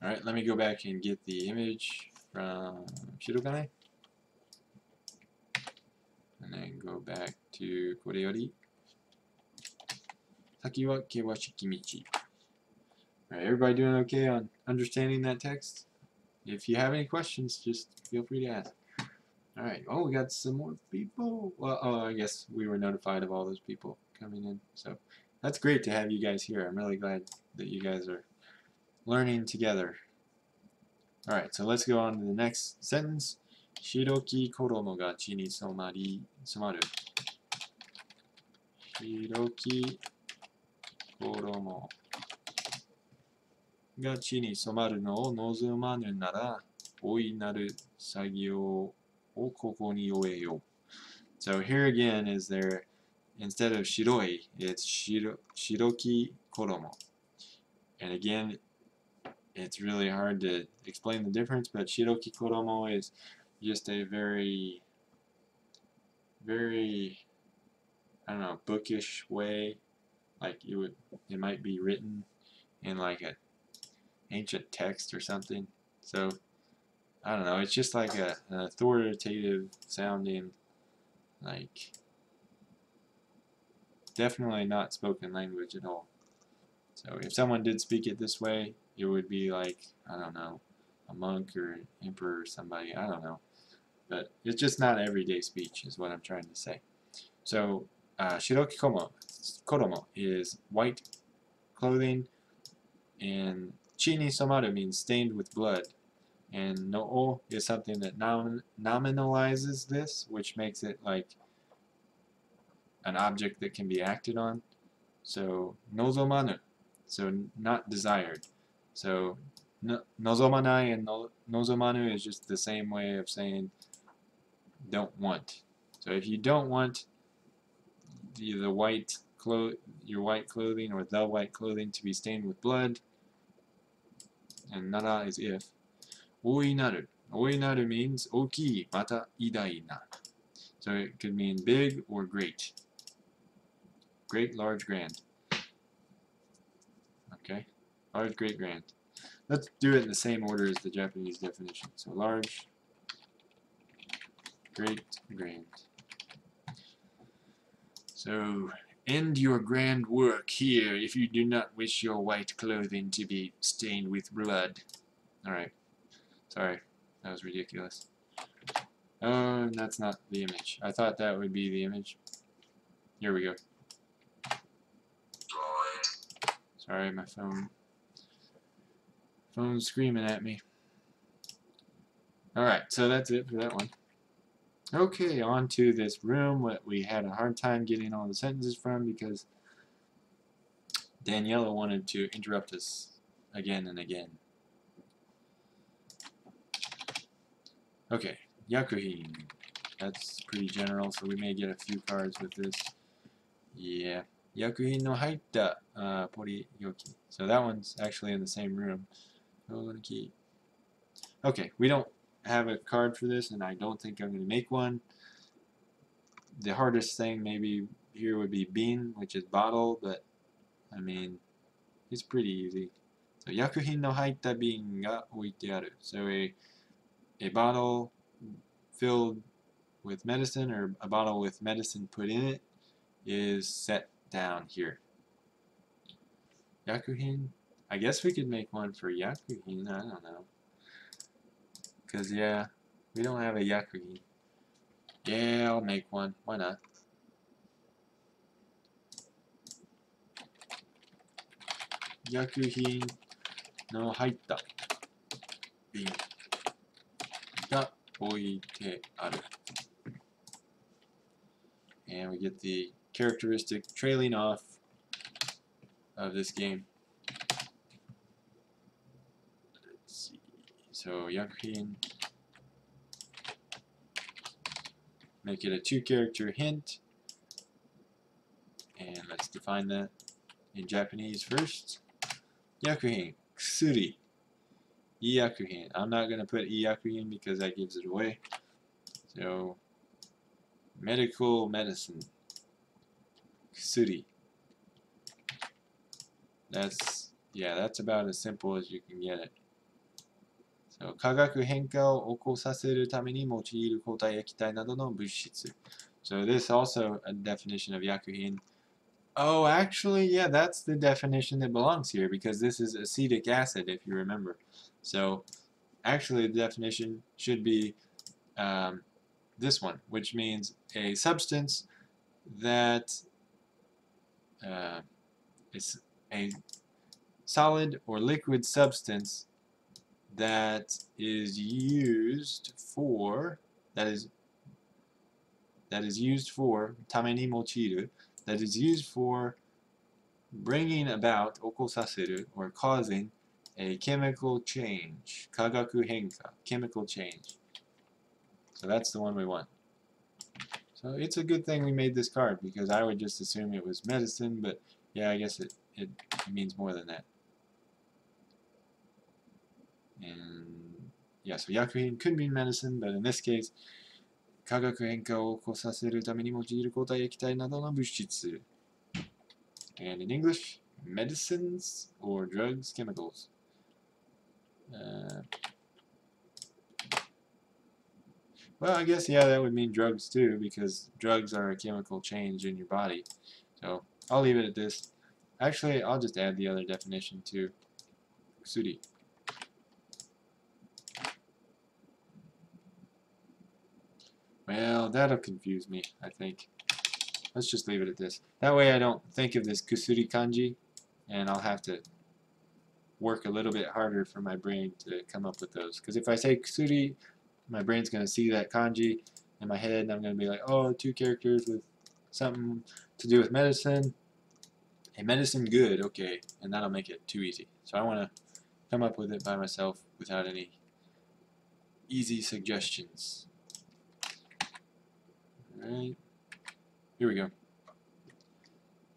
[SPEAKER 1] Alright, let me go back and get the image from Shirogane. And then go back to koreyori. Saki wa kewashiki michi. Alright, everybody doing okay on understanding that text? If you have any questions, just feel free to ask. Alright, oh, we got some more people. Well, oh, I guess we were notified of all those people coming in. So that's great to have you guys here. I'm really glad that you guys are learning together. Alright, so let's go on to the next sentence. Shiroki koromo ga chi ni somaru. Shiroki koromoが地に染まるのを望まぬなら、大いなる作業をここに終えよう。So here again is there, instead of shiroi, it's shiroki koromo. And again, it's really hard to explain the difference, but shiroki koromo is just a very, I don't know, bookish way. Like it might be written in like a ancient text or something. So I don't know, it's just like an authoritative sounding, like definitely not spoken language at all. So if someone did speak it this way, it would be like, I don't know, a monk or an emperor or somebody, I don't know. But it's just not everyday speech is what I'm trying to say. So shiroki koromo is white clothing, and chi ni somaru means stained with blood. And no o is something that nominalizes this, which makes it like an object that can be acted on. So nozomanu, so not desired. So nozomanai and nozomanu is just the same way of saying don't want. So if you don't want your white clothing or the white clothing to be stained with blood, and nara is if. Oinaru. Oinaru means oki, mata idai na. So it could mean big or great. Great, large, grand. Okay? Large, great, grand. Let's do it in the same order as the Japanese definition. So large, great, grand. So end your grand work here if you do not wish your white clothing to be stained with blood. Alright. Sorry, that was ridiculous. Oh, that's not the image. I thought that would be the image. Here we go. Sorry, my phone's screaming at me. Alright, so that's it for that one. Okay, on to this room what we had a hard time getting all the sentences from because Daniela wanted to interrupt us again and again. Okay, yakuhin. That's pretty general, so we may get a few cards with this. Yeah. Yakuhin no haitta poriyoki. So that one's actually in the same room. Okay, we don't have a card for this, and I don't think I'm going to make one. The hardest thing maybe here would be bin, which is bottle, but I mean, it's pretty easy. So yakuhin no haitta bin ga oite aru. So a bottle filled with medicine, or a bottle with medicine put in it, is set down here. Yakuhin? I guess we could make one for yakuhin, I don't know. Because, yeah, we don't have a yakuhin. Yeah, I'll make one. Why not? Yakuhin no haitta bin ga oite aru. And we get the characteristic trailing off of this game. Let's see. So yakuhin make it a 2-character hint, and let's define that in Japanese first. Yakuhin, kusuri, iyakuhin. I'm not going to put iyakuhin because that gives it away. So, medical medicine, kusuri. That's about as simple as you can get it. So, 化学変化を起こさせるために用いる抗体液体などの物質. So this also a definition of yakuhin. Oh, actually, yeah, that's the definition that belongs here because this is acetic acid, if you remember. So, actually, the definition should be this one, which means a substance that is a solid or liquid substance that is used for that is used for ために用いる that is used for bringing about 起こさせる or causing a chemical change 化学変化 chemical change. So that's the one we want. So it's a good thing we made this card because I would just assume it was medicine, but yeah, I guess it means more than that. And yeah, so yakuhin could mean medicine, but in this case, 化学変化を起こさせるために用いる抗体液体などの物質. And in English, medicines or drugs, chemicals. Well, I guess, yeah, that would mean drugs too, because drugs are a chemical change in your body. So I'll leave it at this. Actually, I'll just add the other definition to kusuri. Well, that'll confuse me, I think. Let's just leave it at this. That way I don't think of this kusuri kanji, and I'll have to work a little bit harder for my brain to come up with those. Because if I say kusuri, my brain's going to see that kanji in my head, and I'm going to be like, oh, 2 characters with something to do with medicine. A medicine good, okay, and that'll make it too easy. So I want to come up with it by myself without any easy suggestions. Alright, here we go.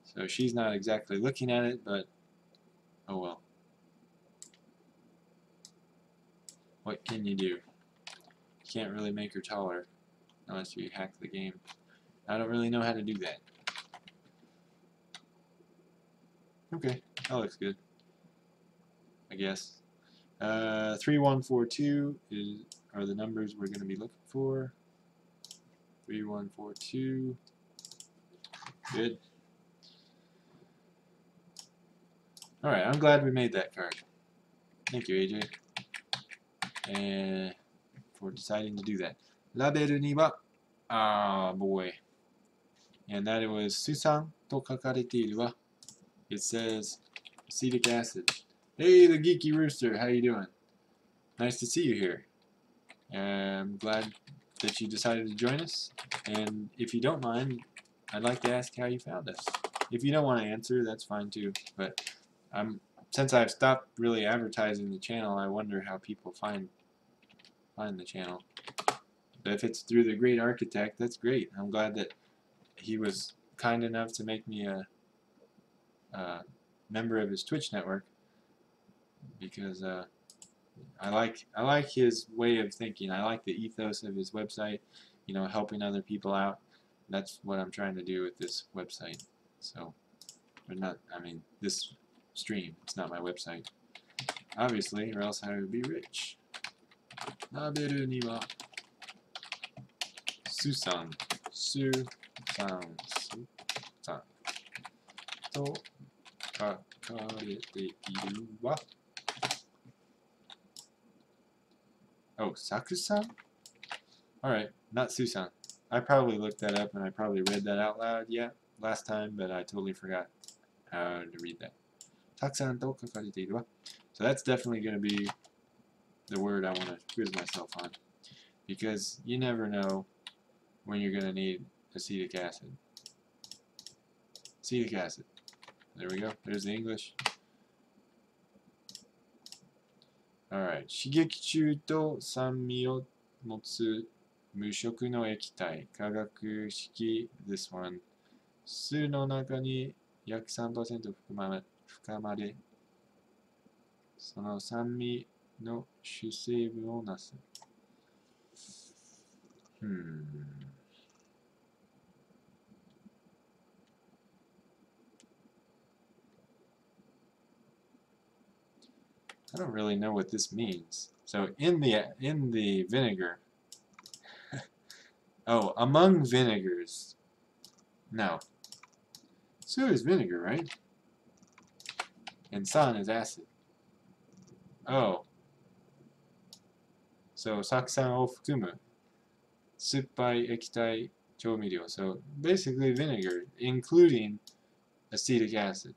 [SPEAKER 1] So she's not exactly looking at it, but oh well. What can you do? You can't really make her taller unless you hack the game. I don't really know how to do that. Okay, that looks good, I guess. 3142 are the numbers we're going to be looking for. 3142. Good. Alright, I'm glad we made that card. Thank you, AJ. And for deciding to do that. ラベルには、boy. And that it was Susan と書かれているわ. It says acetic acid. Hey, the geeky rooster, how you doing? Nice to see you here. I'm glad that you decided to join us. And if you don't mind, I'd like to ask how you found us. If you don't want to answer, that's fine too. But since I've stopped really advertising the channel, I wonder how people find the channel. But if it's through the Great Architect, that's great. I'm glad that he was kind enough to make me a member of his Twitch network, because I like his way of thinking. I like the ethos of his website, you know, helping other people out. That's what I'm trying to do with this website. So, but not, I mean, this stream, it's not my website, obviously, or else I would be rich. ラベルにはスさんと書かれているわ。Oh, Saku-san? Alright, not Susan. I probably looked that up and I probably read that out loud last time, but I totally forgot how to read that. Takusan to kakarete iru wa. So that's definitely going to be the word I want to quiz myself on, because you never know when you're going to need acetic acid. Acetic acid. There we go. There's the English. Alright. 刺激中と酸味を持つ無色の液体、化学式 this one 酢の中に約 3% 含まれ、その酸味の主成分をなす。I don't really know what this means. So in the vinegar, oh, among vinegars. No. Su is vinegar, right? And san is acid. Oh. So saksan o fukumu. Suppai ekitai choumiryo. So basically vinegar, including acetic acid.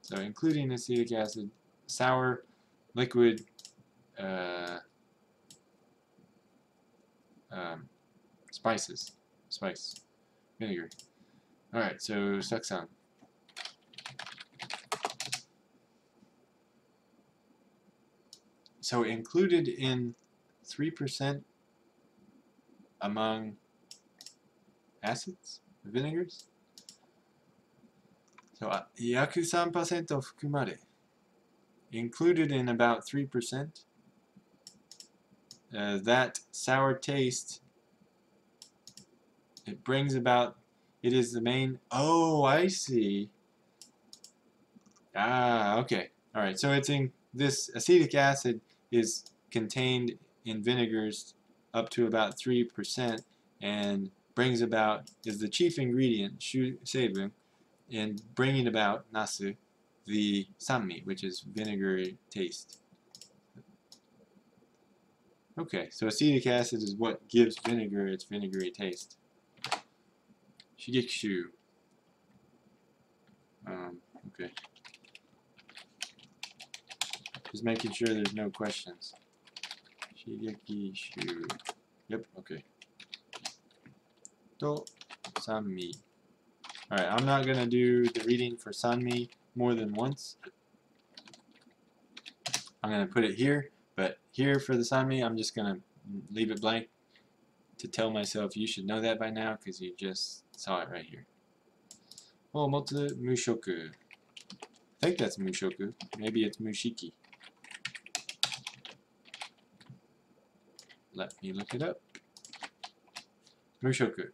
[SPEAKER 1] So including acetic acid, sour, liquid, spice, vinegar. Alright, so saksan. So included in 3% among acids, vinegars. So, 約 3% 含まれ. Included in about 3%. That sour taste, it brings about, it is the main, oh, I see. Ah, okay. Alright, so it's in, this acetic acid is contained in vinegars up to about 3% and brings about, is the chief ingredient, shu seibun, in bringing about, nasu, the sanmi, which is vinegary taste. Okay, so acetic acid is what gives vinegar its vinegary taste. Shigekishu. Okay. Just making sure there's no questions. Shigekishu. Yep, okay. To sanmi. Alright, I'm not going to do the reading for sanmi more than once. I'm going to put it here, but here for the sanmi, I'm just going to leave it blank to tell myself you should know that by now because you just saw it right here. Omotsu mushoku. I think that's mushoku. Maybe it's mushiki. Let me look it up. Mushoku.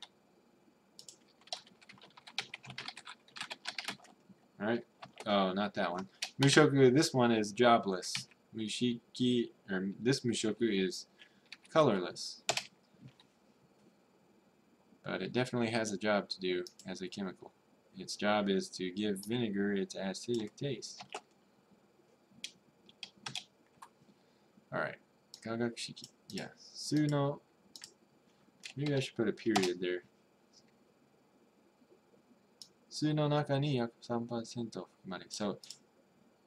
[SPEAKER 1] Alright. Oh, not that one. Mushoku, this one is jobless. Mushiki, or this mushoku is colorless. But it definitely has a job to do as a chemical. Its job is to give vinegar its acidic taste. Alright. Kagakshiki. Yeah. Suno. Maybe I should put a period there. Suno naka ni yaku 3% 含まれ. So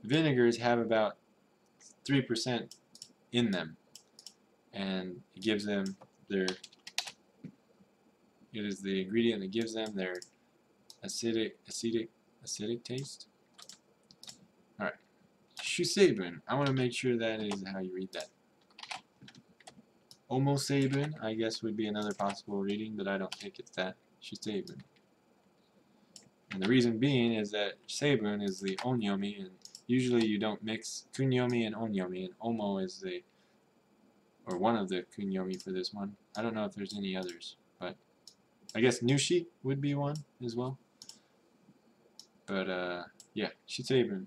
[SPEAKER 1] vinegars have about 3% in them. And it gives them their, it is the ingredient that gives them their acidic taste. Alright. Shuseibun. I want to make sure that is how you read that. Omoseibun, I guess, would be another possible reading, but I don't think it's that. Shuseibun. And the reason being is that seibun is the onyomi, and usually you don't mix kunyomi and onyomi, and omo is the, or one of the kunyomi for this one. I don't know if there's any others, but I guess nushi would be one as well. But yeah, shuseibun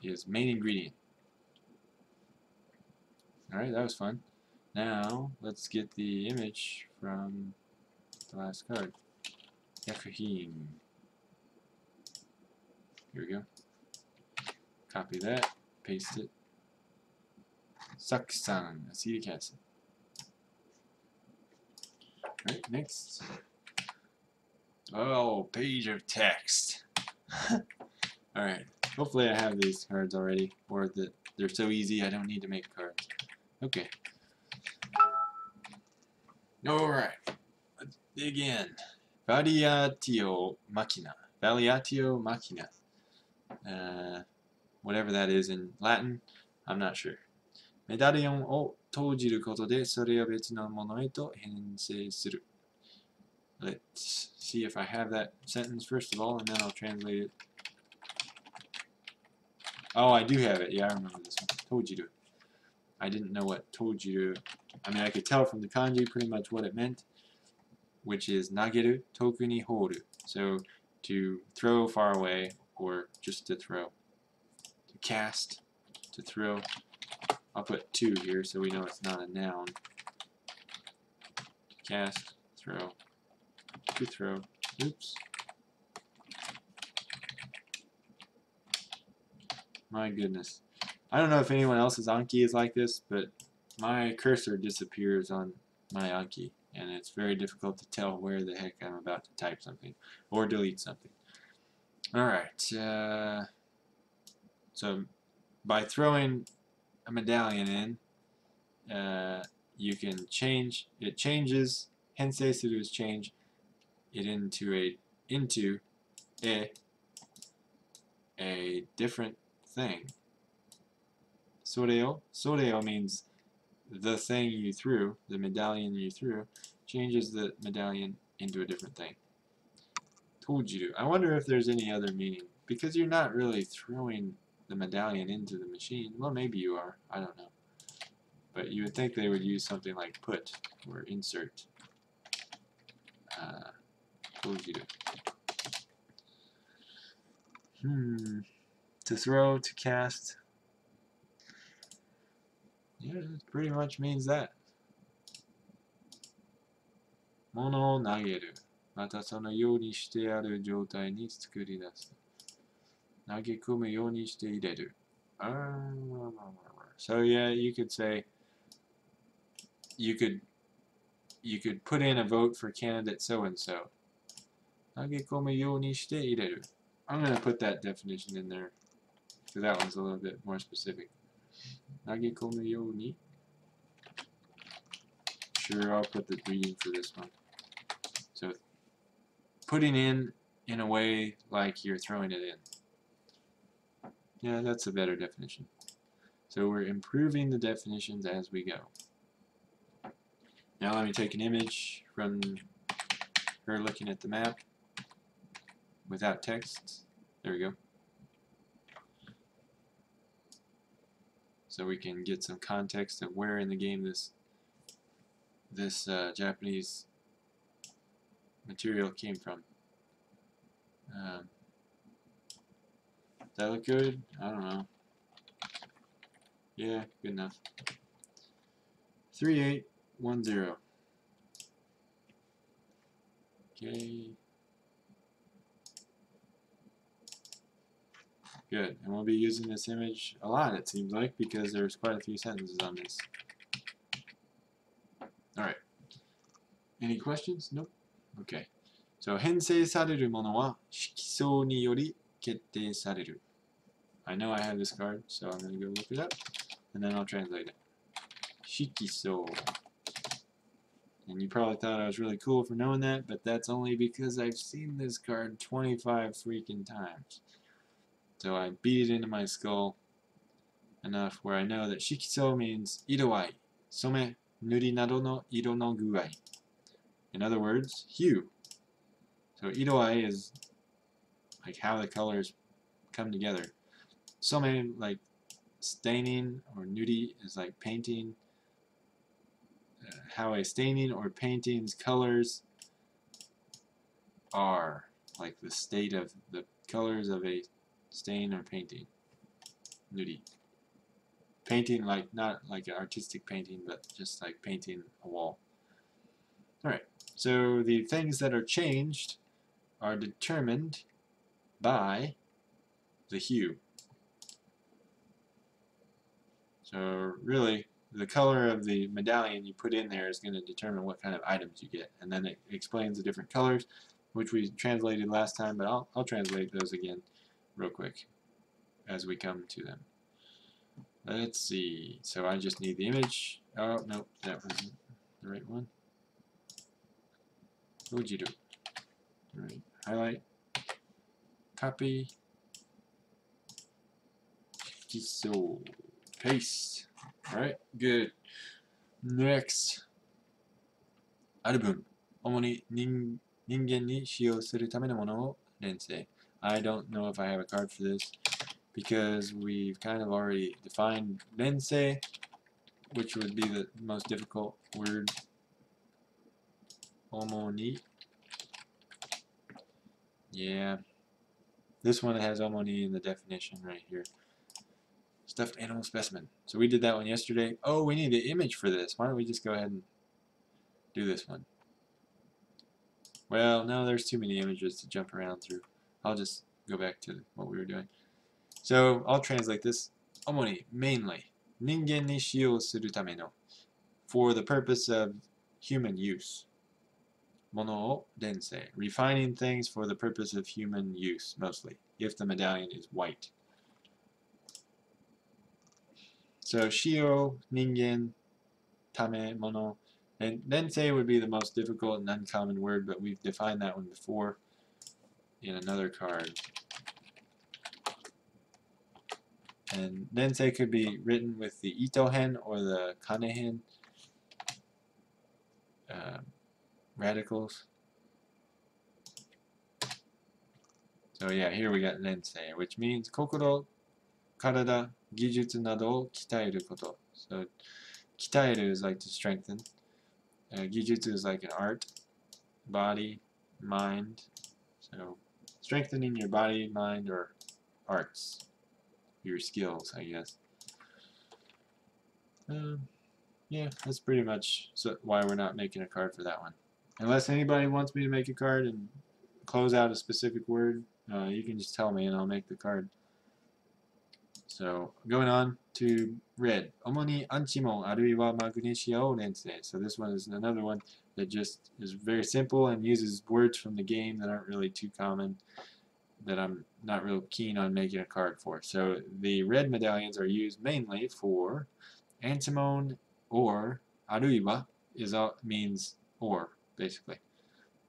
[SPEAKER 1] is main ingredient. Alright, that was fun. Now, let's get the image from the last card. Yakuhin. Here we go. Copy that, paste it. Saksan, acetic acid. Alright, next. Oh, page of text. Alright, hopefully I have these cards already, or that they're so easy I don't need to make cards. Okay. Alright, let's dig in. Variatio machina. Variatio machina. Whatever that is in Latin, I'm not sure. メダリオンを閉じることでそれを別のものへと変成する。Let's see if I have that sentence first of all, and then I'll translate it. Oh, I do have it. Yeah, I remember this one. Tojiru. I didn't know what tojiru. I mean, I could tell from the kanji pretty much what it meant, which is nageru, toku ni horu. So to throw far away, or just to throw. To cast, to throw. I'll put to here so we know it's not a noun. To cast, throw, to throw. Oops. My goodness. I don't know if anyone else's Anki is like this, but my cursor disappears on my Anki, and it's very difficult to tell where the heck I'm about to type something or delete something. Alright, so by throwing a medallion in, you can change, it changes, hensei suru is change it into a different thing. Soreo means the thing you threw, the medallion you threw, changes the medallion into a different thing. Tojiru. I wonder if there's any other meaning, because you're not really throwing the medallion into the machine. Well, maybe you are. I don't know. But you would think they would use something like put or insert. Tojiru. To throw, to cast. Yeah, it pretty much means that. Monoを投げる。またそのようにしてある状態に作り出す。投げ込むようにして入れる。So yeah, you could say you could put in a vote for candidate so and so. 投げ込むようにして入れる. I'm going to put that definition in there because that one's a little bit more specific. 投げ込むように. Sure, I'll put the reading for this one. So putting in a way like you're throwing it in. Yeah, that's a better definition. So we're improving the definitions as we go. Now let me take an image from her looking at the map without text. There we go. So we can get some context of where in the game this Japanese material came from. Does that look good? I don't know. Yeah, good enough. 3810. Okay. Good. And we'll be using this image a lot, it seems like, because there's quite a few sentences on this. Alright. Any questions? Nope. Okay. So, 編成されるものは色相により決定される. I know I have this card, so I'm going to go look it up, and then I'll translate it. 色相. And you probably thought I was really cool for knowing that, but that's only because I've seen this card 25 freaking times. So I beat it into my skull enough where I know that 色相 means 色合い, 染め, 塗りなどの色の具合. In other words, hue. So 色合い is like how the colors come together. 染め like staining, or 塗り is like painting. How a staining or painting's colors are, like the state of the colors of a stain or painting. Nuri. Painting, like not like an artistic painting, but just like painting a wall. Alright, so the things that are changed are determined by the hue. So really, the color of the medallion you put in there is going to determine what kind of items you get. And then it explains the different colors, which we translated last time, but I'll translate those again real quick as we come to them. Let's see. So I just need the image. Oh, no, that wasn't the right one. What would you do? All right, highlight, copy, so paste. Alright, good. Next. ある分、主に人間に使用するためのものを連成. I don't know if I have a card for this because we've kind of already defined 連成, which would be the most difficult word. 主に. Yeah. This one has 主に in the definition right here. Stuffed animal specimen. So we did that one yesterday. Oh, we need the image for this. Why don't we just go ahead and do this one? Well, no, there's too many images to jump around through. I'll just go back to what we were doing. So I'll translate this. 主に mainly 人間に使用するための for the purpose of human use. ものを連成 refining things for the purpose of human use mostly if the medallion is white. So 使用 人間 ためもの and densei would be the most difficult and uncommon word, but we've defined that one before in another card. And densei could be written with the itohen or the kanehen radicals. So yeah, here we got densei, which means kokoro, karada, gijutsu nado o kitaeru koto. So kitaeru is like to strengthen. Gijutsu is like an art, body, mind. So strengthening your body, mind, or arts, your skills, I guess. Yeah, that's pretty much why we're not making a card for that one. Unless anybody wants me to make a card and close out a specific word, you can just tell me and I'll make the card. So going on to red. 主にアンチモンあるいはマグネシアを連成. So this one is another one that just is very simple and uses words from the game that aren't really too common, that I'm not real keen on making a card for. So the red medallions are used mainly for antimone or aruiwa means or, basically.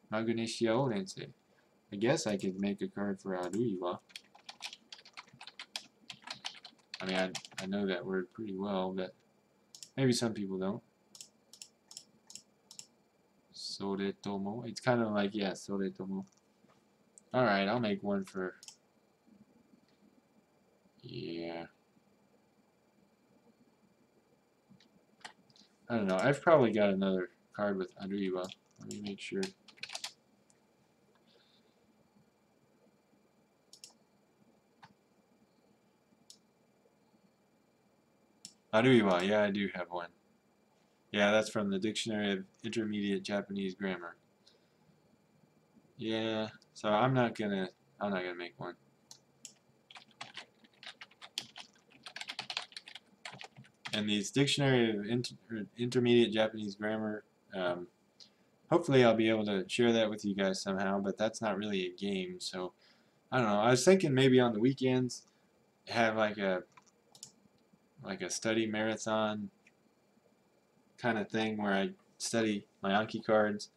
[SPEAKER 1] Magnesia o rense. I guess I could make a card for aruiwa. I mean, I know that word pretty well, but maybe some people don't. Soretomo. It's kind of like, yeah, soretomo. Alright, I'll make one for... Yeah. I don't know. I've probably got another card with aruiwa. Let me make sure. Aruiwa, yeah, I do have one. Yeah, that's from the Dictionary of Intermediate Japanese Grammar. Yeah, so I'm not gonna make one. And these Dictionary of Intermediate Japanese Grammar, hopefully I'll be able to share that with you guys somehow, but that's not really a game, so I don't know. I was thinking maybe on the weekends have like a study marathon kind of thing where I study my Anki cards,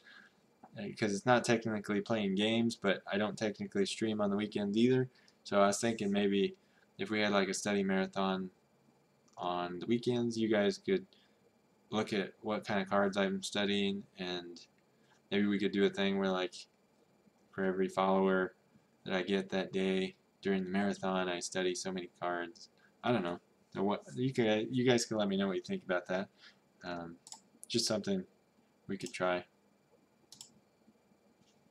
[SPEAKER 1] because it's not technically playing games, but I don't technically stream on the weekends either. So I was thinking maybe if we had like a study marathon on the weekends, you guys could look at what kind of cards I'm studying, and maybe we could do a thing where, like, for every follower that I get that day during the marathon, I study so many cards. I don't know. So what you guys can let me know what you think about that. Just something we could try.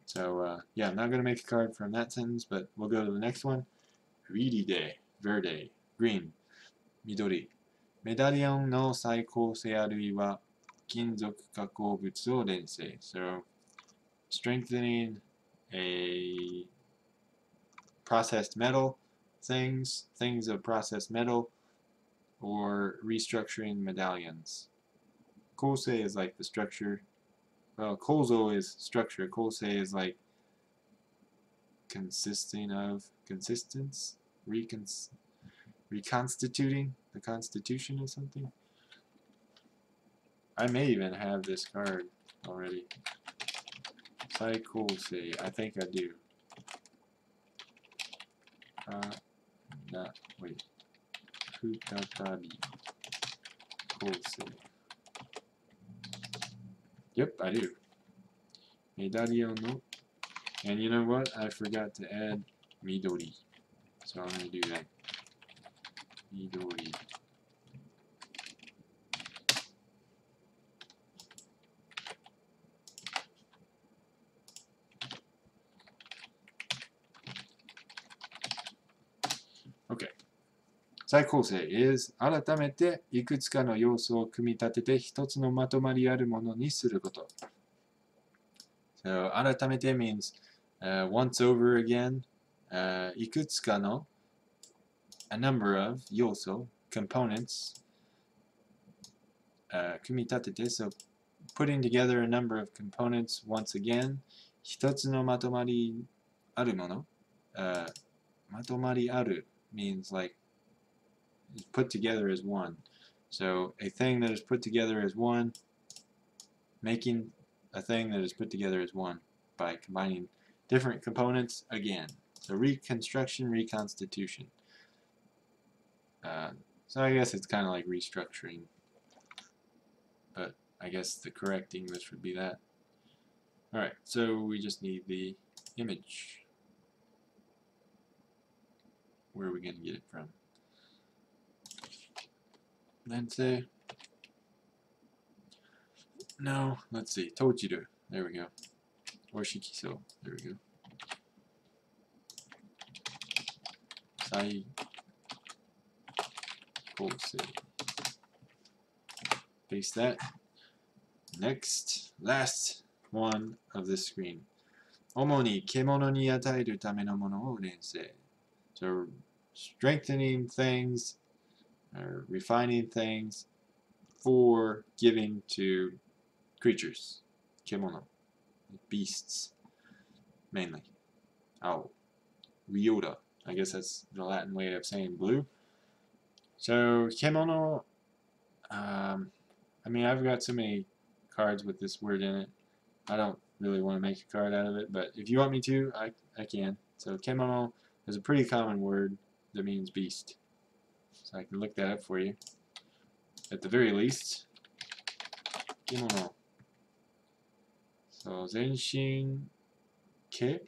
[SPEAKER 1] So yeah, I'm not gonna make a card from that sentence, but we'll go to the next one. Viride, verde, green, midori. メダリオンの再構成あるいは金属加工物を連成. So strengthening a processed metal things of processed metal, or restructuring medallions. 構成 is like the structure. Well, kozo is structure. 構成 is like consisting of consistence, reconstituting the constitution of something. I may even have this card already. Saikosei, I think I do. Wait. Futatabi. 構成. Yep, I do. Medallion no. And you know what? I forgot to add midori. So I'm going to do that. Midori. Okay. 再構成 is 改めていくつかの要素を組み立てて一つのまとまりあるものにすること。So 改めて means once over again. いくつかの a number of 要素 components 組み立てて so putting together a number of components once again 一つのまとまりあるもの、まとまりある means like put together as one. So a thing that is put together as one, making a thing that is put together as one by combining different components again. So reconstruction, reconstitution. So I guess it's kind of like restructuring, but I guess the correct English would be that. Alright, so we just need the image. Where are we going to get it from? Lensei. No, let's see. Tojiru. There we go. Or Shikiso. There we go. Sai. Kosei. Paste that. Next, last one of this screen. 主に獣に与えるためのものを連成. So, strengthening things, or refining things for giving to creatures. Kemono. Beasts. Mainly. Owl. Ryota. I guess that's the Latin way of saying blue. So, kemono. I mean, I've got so many cards with this word in it. I don't really want to make a card out of it, but if you want me to, I can. So, kemono is a pretty common word that means beast. So I can look that up for you. At the very least, kemono. So, 全身毛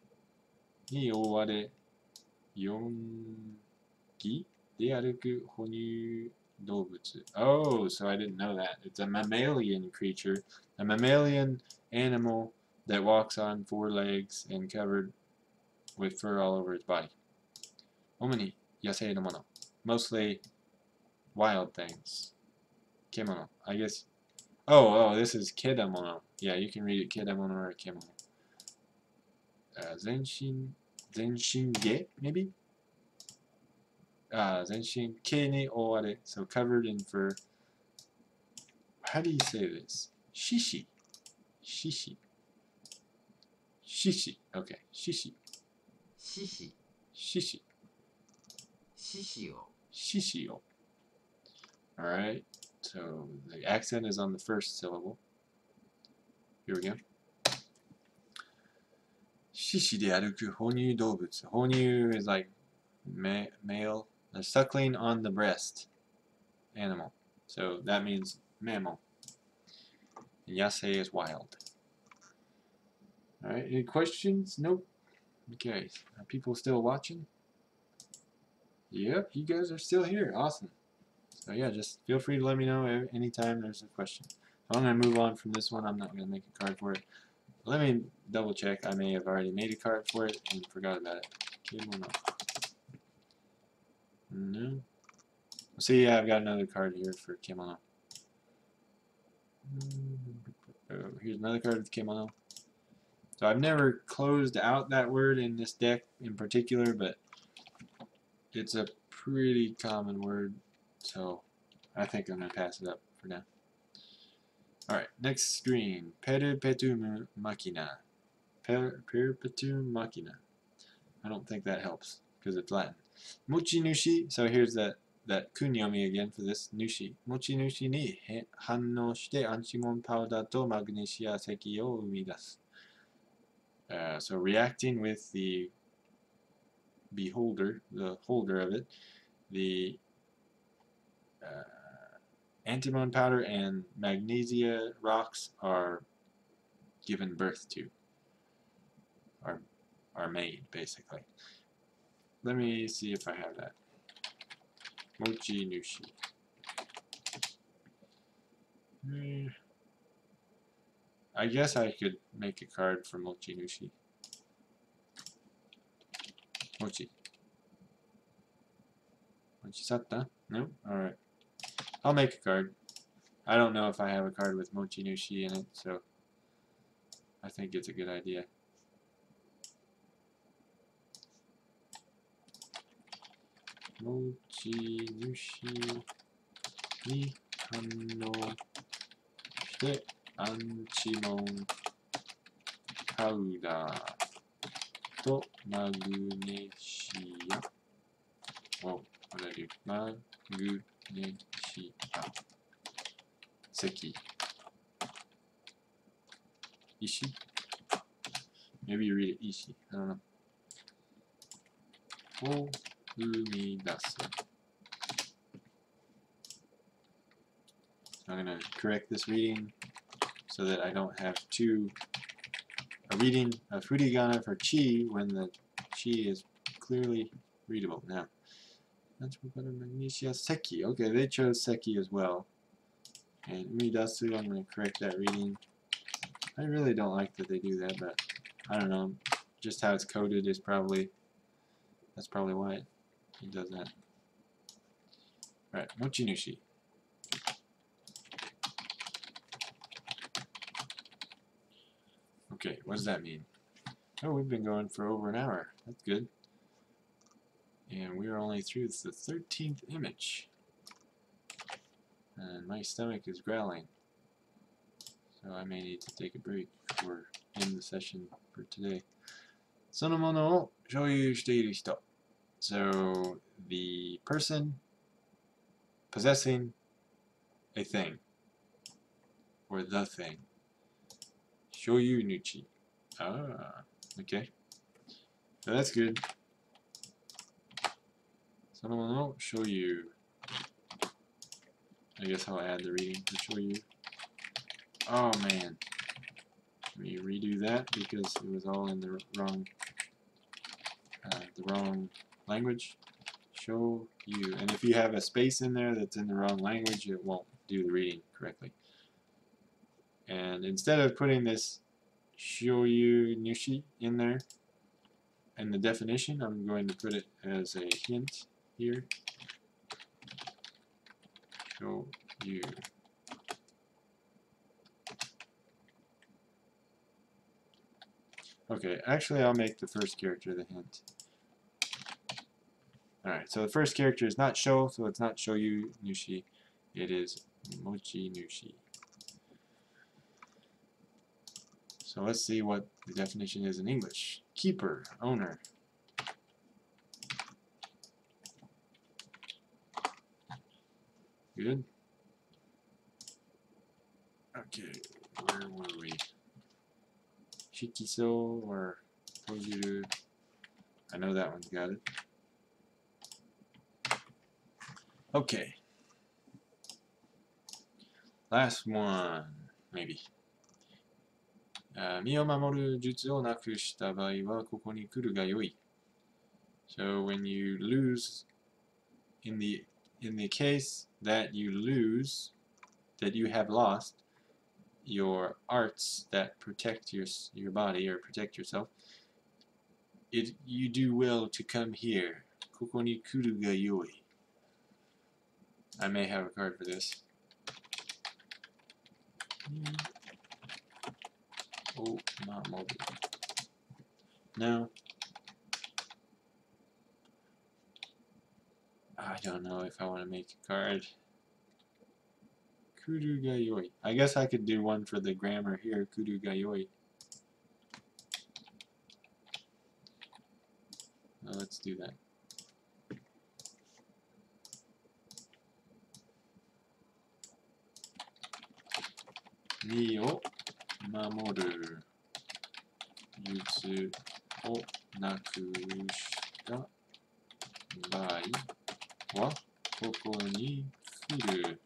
[SPEAKER 1] に覆われ、四儀で歩く哺乳動物. Oh, so I didn't know that. It's a mammalian creature, a mammalian animal that walks on four legs and covered with fur all over its body. 主に野生のもの. Mostly wild things. Kemono. I guess. Oh, this is kedamono. Yeah, you can read it kedamono or kemono. 全身毛 maybe? 全身毛に覆われ. So covered in fur. How do you say this? Shishi. Shishi. Shishi. Okay. Shishi.
[SPEAKER 2] Shishi.
[SPEAKER 1] Shishi.
[SPEAKER 2] Shishio.
[SPEAKER 1] Shishio. Alright. So the accent is on the first syllable. Here we go. Shishi de aruku honyu doubutsu. Honyu is like male. They're suckling on the breast animal. So that means mammal. And yasei is wild. Alright, any questions? Nope. Okay, are people still watching? Yep, you guys are still here. Awesome. So yeah, just feel free to let me know anytime there's a question. So I'm going to move on from this one. I'm not going to make a card for it. Let me double check. I may have already made a card for it and forgot about it. Kimono. No. See, yeah, I've got another card here for kimono. Here's another card with kimono. So I've never closed out that word in this deck in particular, but it's a pretty common word, so I think I'm going to pass it up for now. Alright, next screen. Perpetuum machina. Perpetuum machina. I don't think that helps, because it's Latin. Mochi nushi. So here's that kunyomi again for this nushi. Mochi nushi ni hannou shite antimon powder to magnesia seki o umidasu. So reacting with the beholder, the holder of it, the antimony powder and magnesia rocks are given birth to, are made, basically. Let me see if I have that. Mochi Nushi. I guess I could make a card for Mochi Nushi. Mochi. Mochi Satta? No? Alright. I'll make a card. I don't know if I have a card with Mochi Nushi in it, so I think it's a good idea. Mochi Nushi ni hanno shite anchimon powder to magnesia. Whoa, what did I do? Magnesia. Seki. Ishi? Maybe you read it Ishi. I don't know. O umidasu. I'm going to correct this reading so that I don't have a reading of furigana for chi when the chi is clearly readable. Now, that's magnesia seki. Okay, they chose seki as well. And umidasu, I'm going to correct that reading. I really don't like that they do that, but I don't know. Just how it's coded is that's probably why it does that. Alright, Mochi Nushi. Okay, what does that mean? Oh, we've been going for over an hour. That's good. And we are only through the 13th image. And my stomach is growling. So I may need to take a break before end the session for today. そのものを所有している人. So the person possessing a thing or the thing. 所有主. Ah, okay. So that's good. そのものを所有. I guess I'll add the reading to show you. Oh man. Let me redo that because it was all in the wrong language. Show you. And if you have a space in there that's in the wrong language, it won't do the reading correctly. And instead of putting this shoyu nushi in there in the definition, I'm going to put it as a hint here. Show you. Okay, actually I'll make the first character the hint. Alright, so the first character is not sho, so it's not shoyu nushi. It is mochi nushi. So let's see what the definition is in English. Keeper, owner. Good. Okay, where were we? Shikiso or Tojiru. I know that one's got it. Okay. Last one, maybe. 身を守る術をなくした場合はここに来るがよい. So when you lose, in the case that you lose, that you have lost your arts that protect your body or protect yourself, you do well to come here. ここに来るがよい. I may have a card for this. Oh, not mobile. No. I don't know if I want to make a card. Kuru ga yoi. I guess I could do one for the grammar here. Kuru ga yoi. Let's do that. Ni o mamoru jutsu o nakushita bai wa koko ni furu.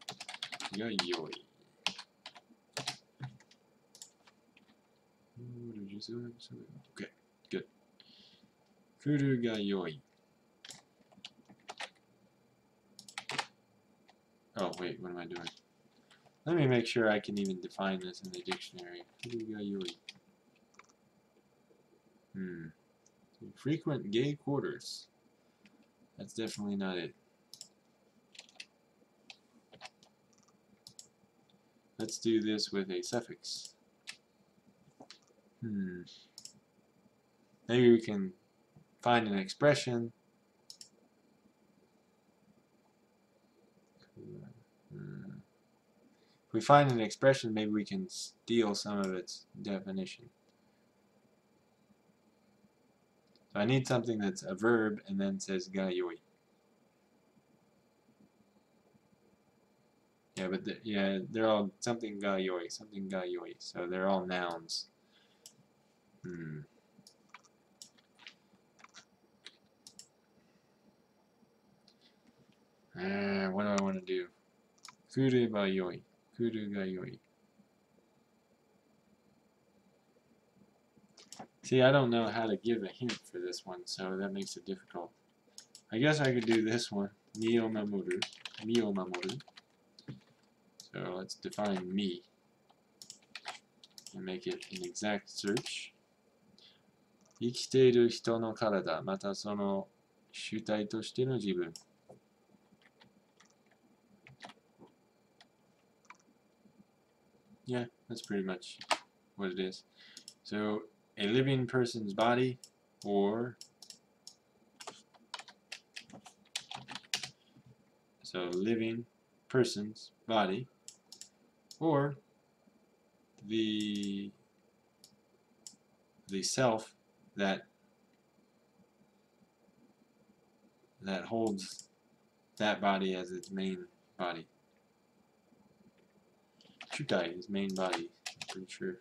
[SPEAKER 1] が良い。Okay, good. 来るが良い。Oh, wait, what am I doing? Let me make sure I can even define this in the dictionary. 来るが良い. Frequent gay quarters. That's definitely not it. Let's do this with a suffix. Maybe we can find an expression. If we find an expression, maybe we can steal some of its definition. So I need something that's a verb and then says ga yoi. Yeah, but they're all something ga yoi, something ga yoi. So they're all nouns. What do I want to do? Kuru ba yoi. Kuru ga yoi. See, I don't know how to give a hint for this one, so that makes it difficult. I guess I could do this one. Mi o mamoru. Mi o mamoru. So let's define me and make it an exact search. 生きている人の体、またその主体としての自分。Yeah, that's pretty much what it is. So, a living person's body, or living person's body, or the self that holds that body as its main body. Chutai is main body, I'm pretty sure.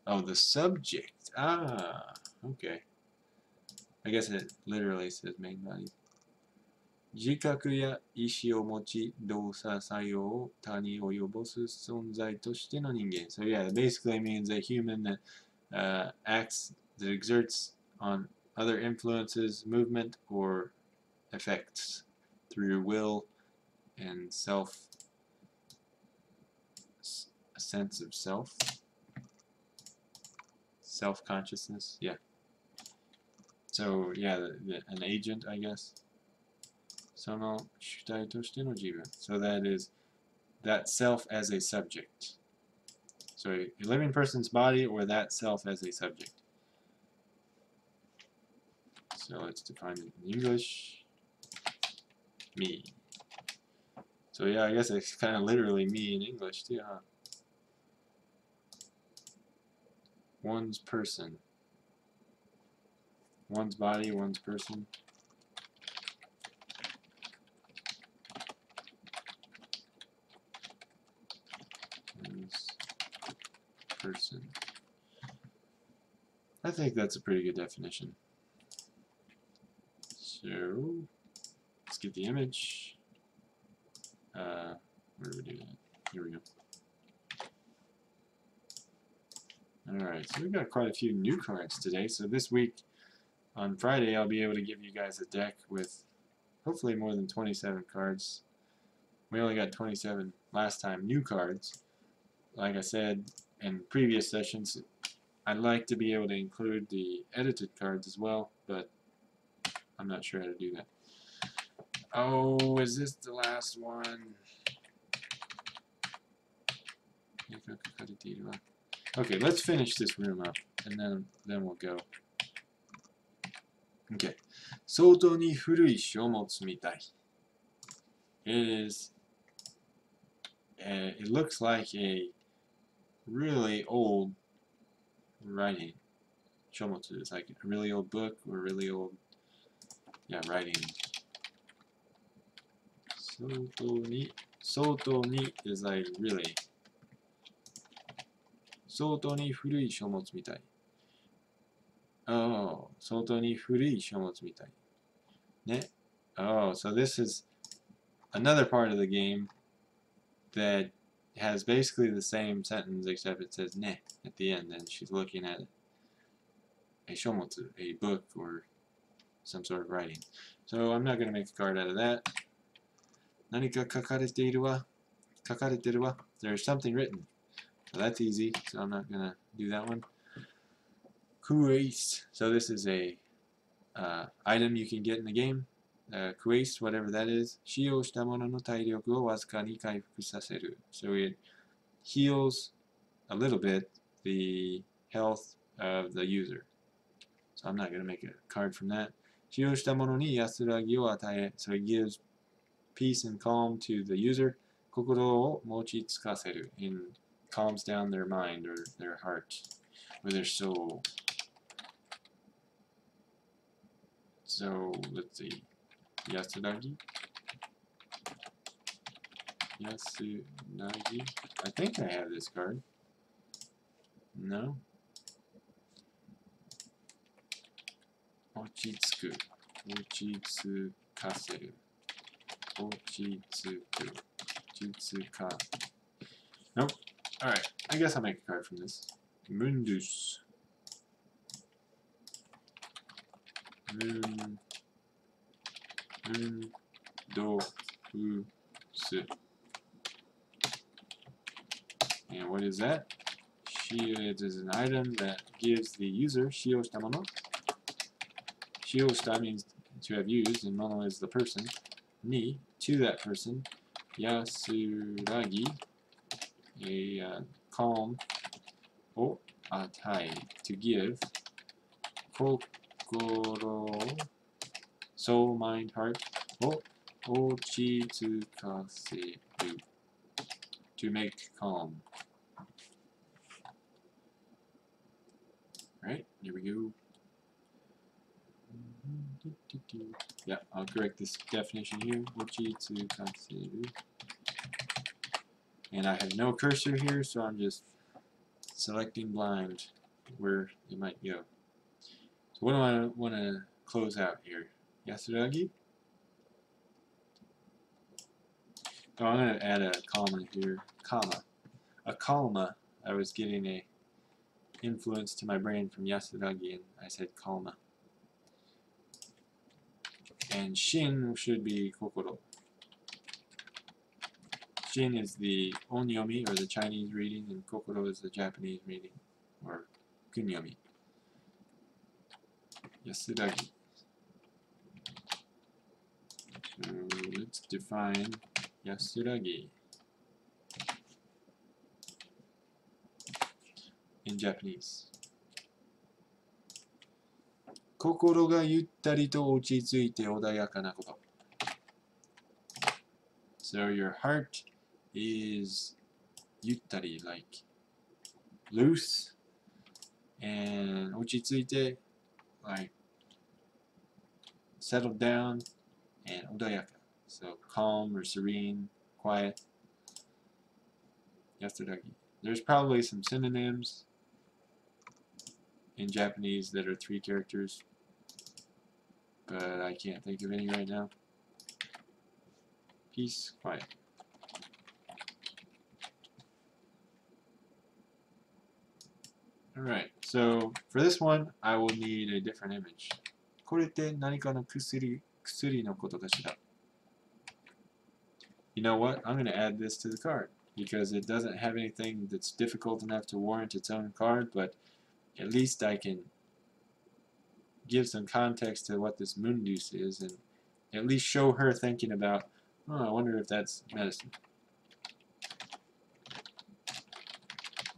[SPEAKER 1] Oh, the subject. Ah, okay. I guess it literally says main body. 自覚や意思を持ち、動作作用を他に及ぼす存在としての人間. So yeah, it basically means a human that acts, that exerts on other influences, movement, or effects through will and a sense of self-consciousness. Yeah. So yeah, an agent, I guess. その主体としての自分. So that is that self as a subject. So a living person's body or that self as a subject. So let's define it in English. Me. So yeah, I guess it's kind of literally me in English too, huh? One's person. One's body, one's person. Person. I think that's a pretty good definition. So let's get the image. Where do we do that? Here we go. Alright, so we've got quite a few new cards today. So this week, on Friday, I'll be able to give you guys a deck with hopefully more than 27 cards. We only got 27 last time, new cards. Like I said in previous sessions, I'd like to be able to include the edited cards as well, but I'm not sure how to do that. Oh, is this the last one? Okay, let's finish this room up, and then we'll go. Okay. 相当に古い書物みたい. It looks like a really old writing. 書物 is like a really old book or really old, writing. 相当に is like really. 相当に古い書物みたい. Oh, 相当に古い書物みたい. ね? Oh, so this is another part of the game that has basically the same sentence except it says ne at the end, and she's looking at a shomotsu, a book or some sort of writing. So I'm not going to make a card out of that. 何か書かれているわ。書かれてるわ. There's something written. So that's easy, so I'm not going to do that one. Kuwaste. So this is a item you can get in the game. Kuwaste, whatever that is. 使用したものの体力をわずかに回復させる. So it heals a little bit the health of the user. So I'm not going to make a card from that. 使用したものに安らぎを与え. So it gives peace and calm to the user. 心を持ちつかせる. And calms down their mind or their heart or their soul. So let's see. Yasuragi. Yasuragi. I think I have this card. No. Ochitsuku. Ochitsukaseru. Ochitsuku. Ochitsuka. Nope. Alright. I guess I'll make a card from this. Mundus. Mundosu. And what is that? It is an item that gives the user shioshita mono. Shioshita means to have used, and mono is the person. Ni, to that person. Yasuragi, a calm. O atai, to give. Kokoro, soul, mind, heart. O ochitsukaseru, to make calm. Right, here we go. Yeah, I'll correct this definition here. Ochitsukaseru. And I have no cursor here, so I'm just selecting blind where it might go. So what do I want to close out here? Yasuragi? Oh, I'm going to add a comma here. Comma. A kalma. I was getting a influence to my brain from Yasuragi, and I said kalma. And shin should be kokoro. Shin is the onyomi, or the Chinese reading, and kokoro is the Japanese reading, or kunyomi. Yasuragi. So let's define Yasuragi in Japanese. 心がゆったりと落ち着いて穏やかなこと. So your heart is yuttari, like loose, and 落ち着いて, like settled down, and 穏やか. So calm or serene, quiet. Yasuragi. There's probably some synonyms in Japanese that are 3 characters, but I can't think of any right now. Peace, quiet. Alright, so for this one, I will need a different image. これって何かの薬のことかしら? You know what? I'm going to add this to the card because it doesn't have anything that's difficult enough to warrant its own card, but at least I can give some context to what this mundus is and at least show her thinking about, oh, I wonder if that's medicine.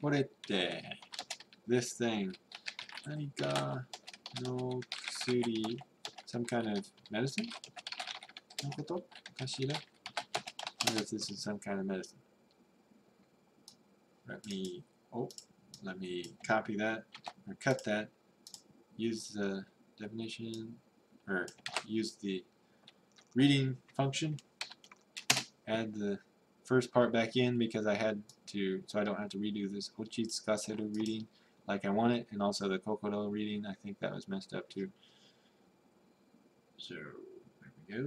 [SPEAKER 1] これって this thing 何かの薬 some kind of medicine のことかしら? I wonder if this is some kind of medicine. Let me copy that or cut that. Use the definition or use the reading function. Add the first part back in because I had to, so I don't have to redo this ochitsukaseru reading like I want it, and also the kokoro reading. I think that was messed up too. So there we go.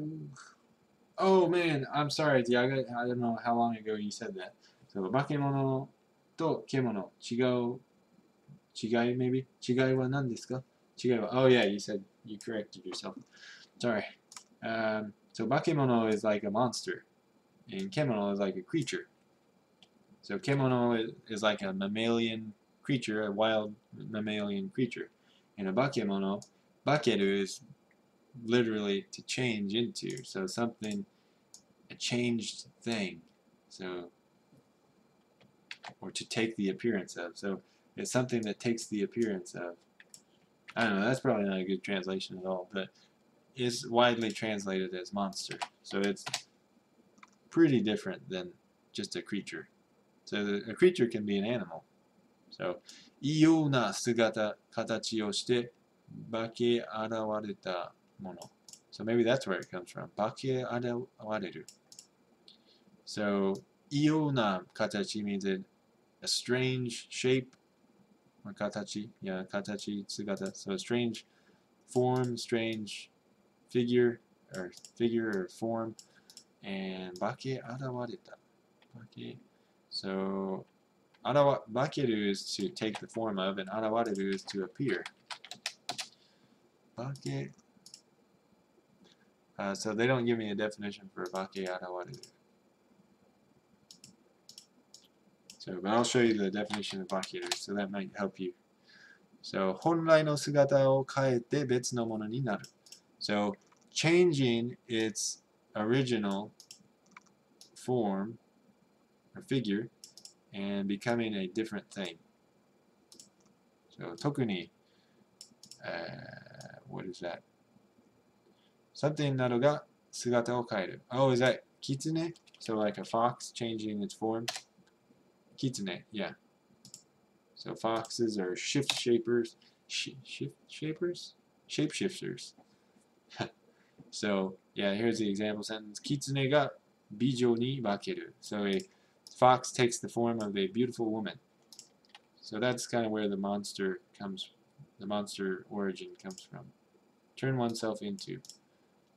[SPEAKER 1] Oh man, I'm sorry, Tiago. I don't know how long ago you said that. So, 化け物と獣、違い maybe? 違いは何ですか? 違いは oh yeah, you said, you corrected yourself. Sorry. So, 化け物 is like a monster, and kemono is like a creature. So, kemono is like a mammalian creature, a wild mammalian creature. And a bakemono, bakeru is literally to change into. So, something, a changed thing. So, or to take the appearance of. So, it's something that takes the appearance of. I don't know, that's probably not a good translation at all, but it's widely translated as monster. So it's pretty different than just a creature. So a creature can be an animal. So, 異様な姿、形をして化け現れたもの. So maybe that's where it comes from. 化け現れる. So, 異様な形 means a strange shape or 形. Yeah, 形、姿. So a strange form, strange figure or form, and 化け現れた. So 化ける is to take the form of, and 現れる is to appear. 化け so they don't give me a definition for 化け現れる. So, but I'll show you the definition of 化ける, so that might help you. So 本来の姿を変えて別のものになる. So changing its original form or figure and becoming a different thing. So 特に what is that? Something などが姿を変える. Oh, is that kitsune? So like a fox changing its form? Kitsune, yeah. So foxes are shift shapers. Shift shapers? Shapeshifters. So yeah, here's the example sentence. Kitsune ga bijou ni bakeru. So a fox takes the form of a beautiful woman. So that's kind of where the monster origin comes from. Turn oneself into.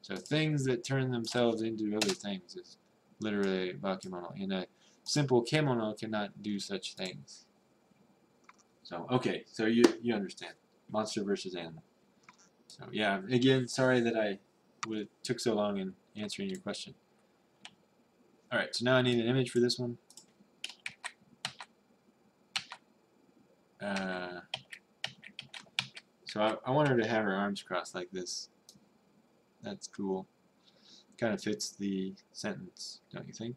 [SPEAKER 1] So things that turn themselves into other things is literally bakemono. And a simple kemono cannot do such things. So okay, so you understand. Monster versus animal. So yeah, again, sorry that I took so long in answering your question. Alright, so now I need an image for this one. So I want her to have her arms crossed like this. That's cool. Kind of fits the sentence, don't you think?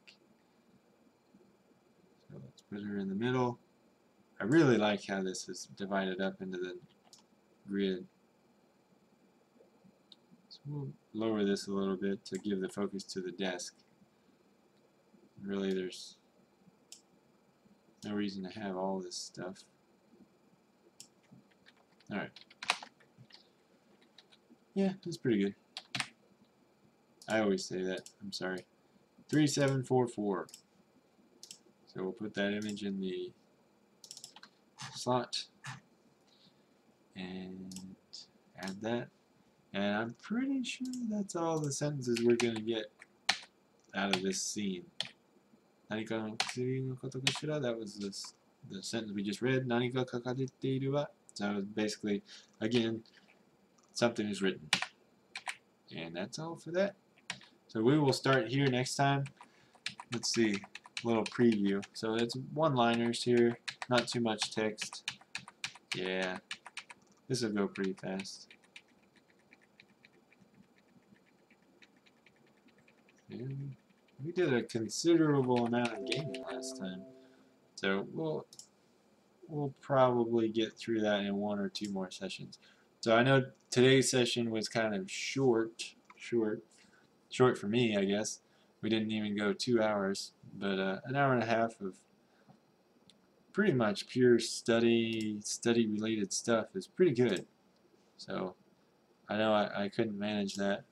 [SPEAKER 1] So let's put her in the middle. I really like how this is divided up into the grid. So we'll lower this a little bit to give the focus to the desk. Really, there's no reason to have all this stuff. Alright. Yeah, that's pretty good. I always say that. I'm sorry. 3744. So we'll put that image in the slot and add that. And I'm pretty sure that's all the sentences we're going to get out of this scene. 何かの薬のことかしら? That was the sentence we just read. 何か書かれているわ? So basically, again, something is written. And that's all for that. So we will start here next time. Let's see, a little preview. So it's one-liners here, not too much text. Yeah, this will go pretty fast. Yeah, we did a considerable amount of gaming last time. So we'll probably get through that in one or two more sessions. So I know today's session was kind of short for me, I guess. We didn't even go 2 hours, but an hour and a half of pretty much pure study-related stuff is pretty good. So I know I couldn't manage that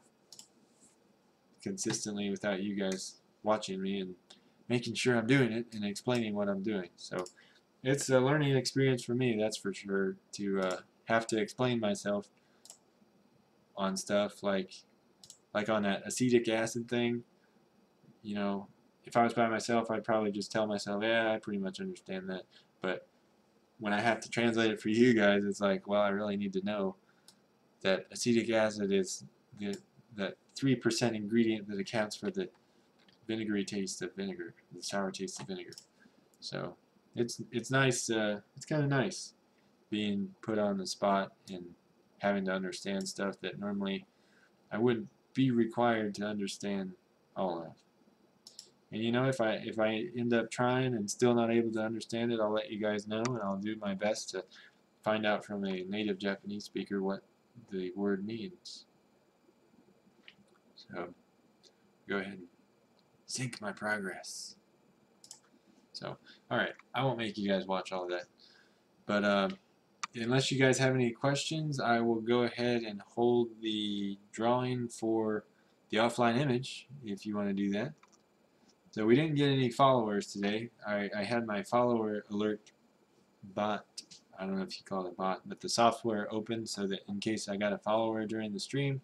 [SPEAKER 1] consistently without you guys watching me and making sure I'm doing it and explaining what I'm doing. So it's a learning experience for me, that's for sure, to have to explain myself on stuff like on that acetic acid thing. you know, if I was by myself, I'd probably just tell myself, yeah, I pretty much understand that. But when I have to translate it for you guys, it's like, well, I really need to know that acetic acid is that 3% ingredient that accounts for the vinegary taste of vinegar, the sour taste of vinegar. So it's nice. It's kind of nice being put on the spot and having to understand stuff that normally I wouldn't be required to understand all of. And you know, if I end up trying and still not able to understand it, I'll let you guys know, and I'll do my best to find out from a native Japanese speaker what the word means. So go ahead and sync my progress. So, alright, I won't make you guys watch all of that. But unless you guys have any questions, I will go ahead and hold the drawing for the offline image if you want to do that. So we didn't get any followers today. I had my follower alert bot, I don't know if you call it bot, but the software open so that in case I got a follower during the stream,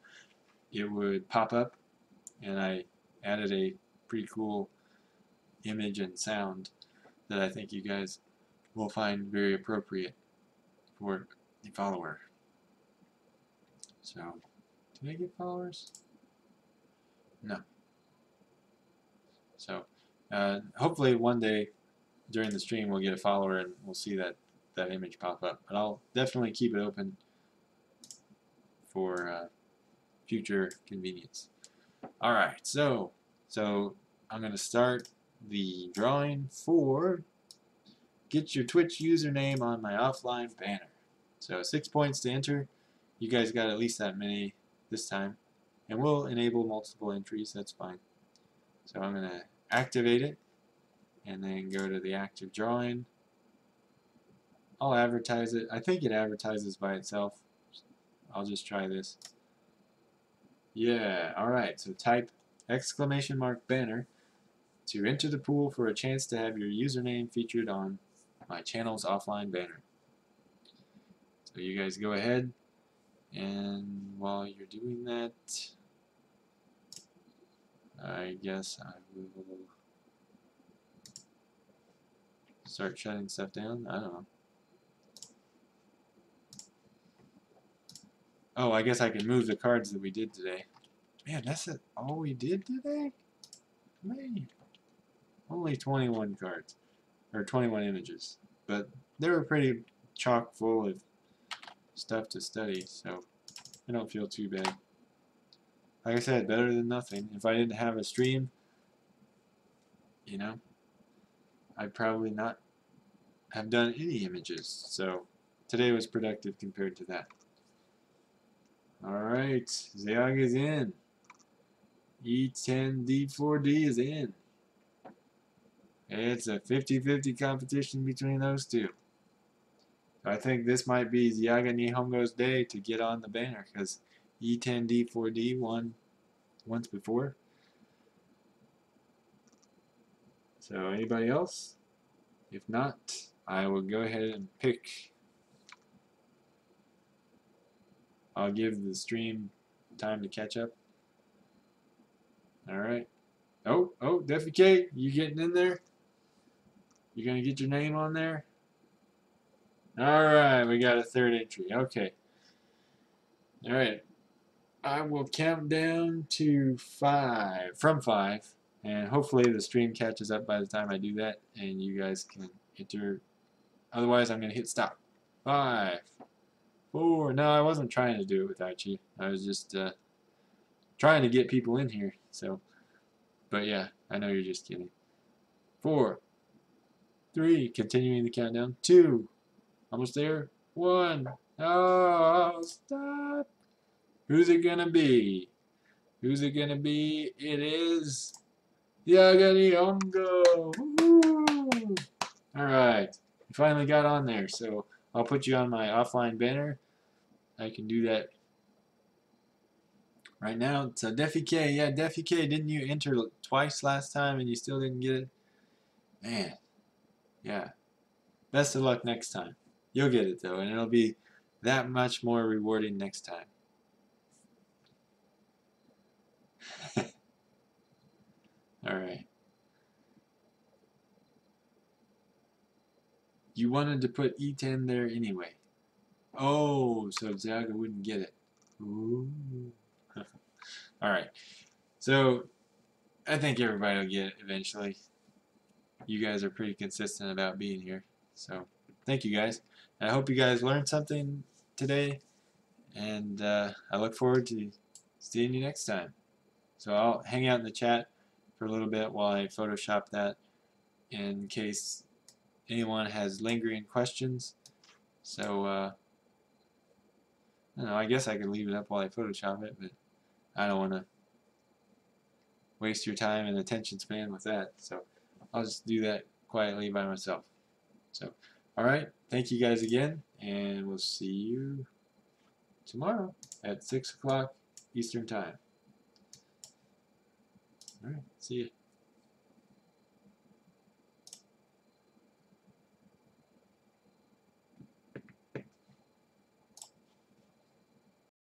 [SPEAKER 1] it would pop up, and I added a pretty cool image and sound that I think you guys will find very appropriate for the follower. So, did I get followers? No. So, hopefully one day during the stream we'll get a follower and we'll see that image pop up. But I'll definitely keep it open for future convenience. Alright, so I'm going to start the drawing for get your Twitch username on my offline banner. So 6 points to enter. You guys got at least that many this time. And we'll enable multiple entries, that's fine. So I'm going to activate it and then go to the active drawing. I'll advertise it. I think it advertises by itself. I'll just try this. Yeah, alright, so type !banner to enter the pool for a chance to have your username featured on my channel's offline banner. So you guys go ahead, and while you're doing that, I guess I will start shutting stuff down. I don't know. Oh, I guess I can move the cards that we did today. Man, that's it. All we did today? Man, only 21 cards, or 21 images, but they were pretty chock full of stuff to study, so I don't feel too bad. Like I said, better than nothing. If I didn't have a stream, you know, I'd probably not have done any images. So today was productive compared to that. Alright, Zayag is in. E10D4D is in. It's a 50-50 competition between those two. I think this might be Zyaga Nihongo's day to get on the banner because E10D4D won once before. So anybody else? If not, I will go ahead and pick. I'll give the stream time to catch up. Alright. Oh, Defy K, you getting in there? You gonna get your name on there? Alright, we got a third entry. Okay. Alright. I will count down to 5, from 5, and hopefully the stream catches up by the time I do that, and you guys can enter. Otherwise, I'm going to hit stop. 5, 4. No, I wasn't trying to do it without you. I was just trying to get people in here. So, but yeah, I know you're just kidding. 4, 3. Continuing the countdown. 2. Almost there. 1. Oh, stop. Who's it gonna be? Who's it gonna be? It is Yagani Ongo. Alright. You finally got on there, so I'll put you on my offline banner. I can do that right now. So Defy K, yeah, Defy K, didn't you enter twice last time and you still didn't get it? Man. Yeah. Best of luck next time. You'll get it though, and it'll be that much more rewarding next time. Alright. You wanted to put E10 there anyway. Oh, so Zaga wouldn't get it. Ooh. Alright. So, I think everybody will get it eventually. You guys are pretty consistent about being here. So, thank you guys. I hope you guys learned something today. And I look forward to seeing you next time. So I'll hang out in the chat for a little bit while I Photoshop that in case anyone has lingering questions. So I don't know, I guess I could leave it up while I Photoshop it, but I don't want to waste your time and attention span with that. So I'll just do that quietly by myself. So, alright, thank you guys again, and we'll see you tomorrow at 6 o'clock Eastern Time. Alright, see you.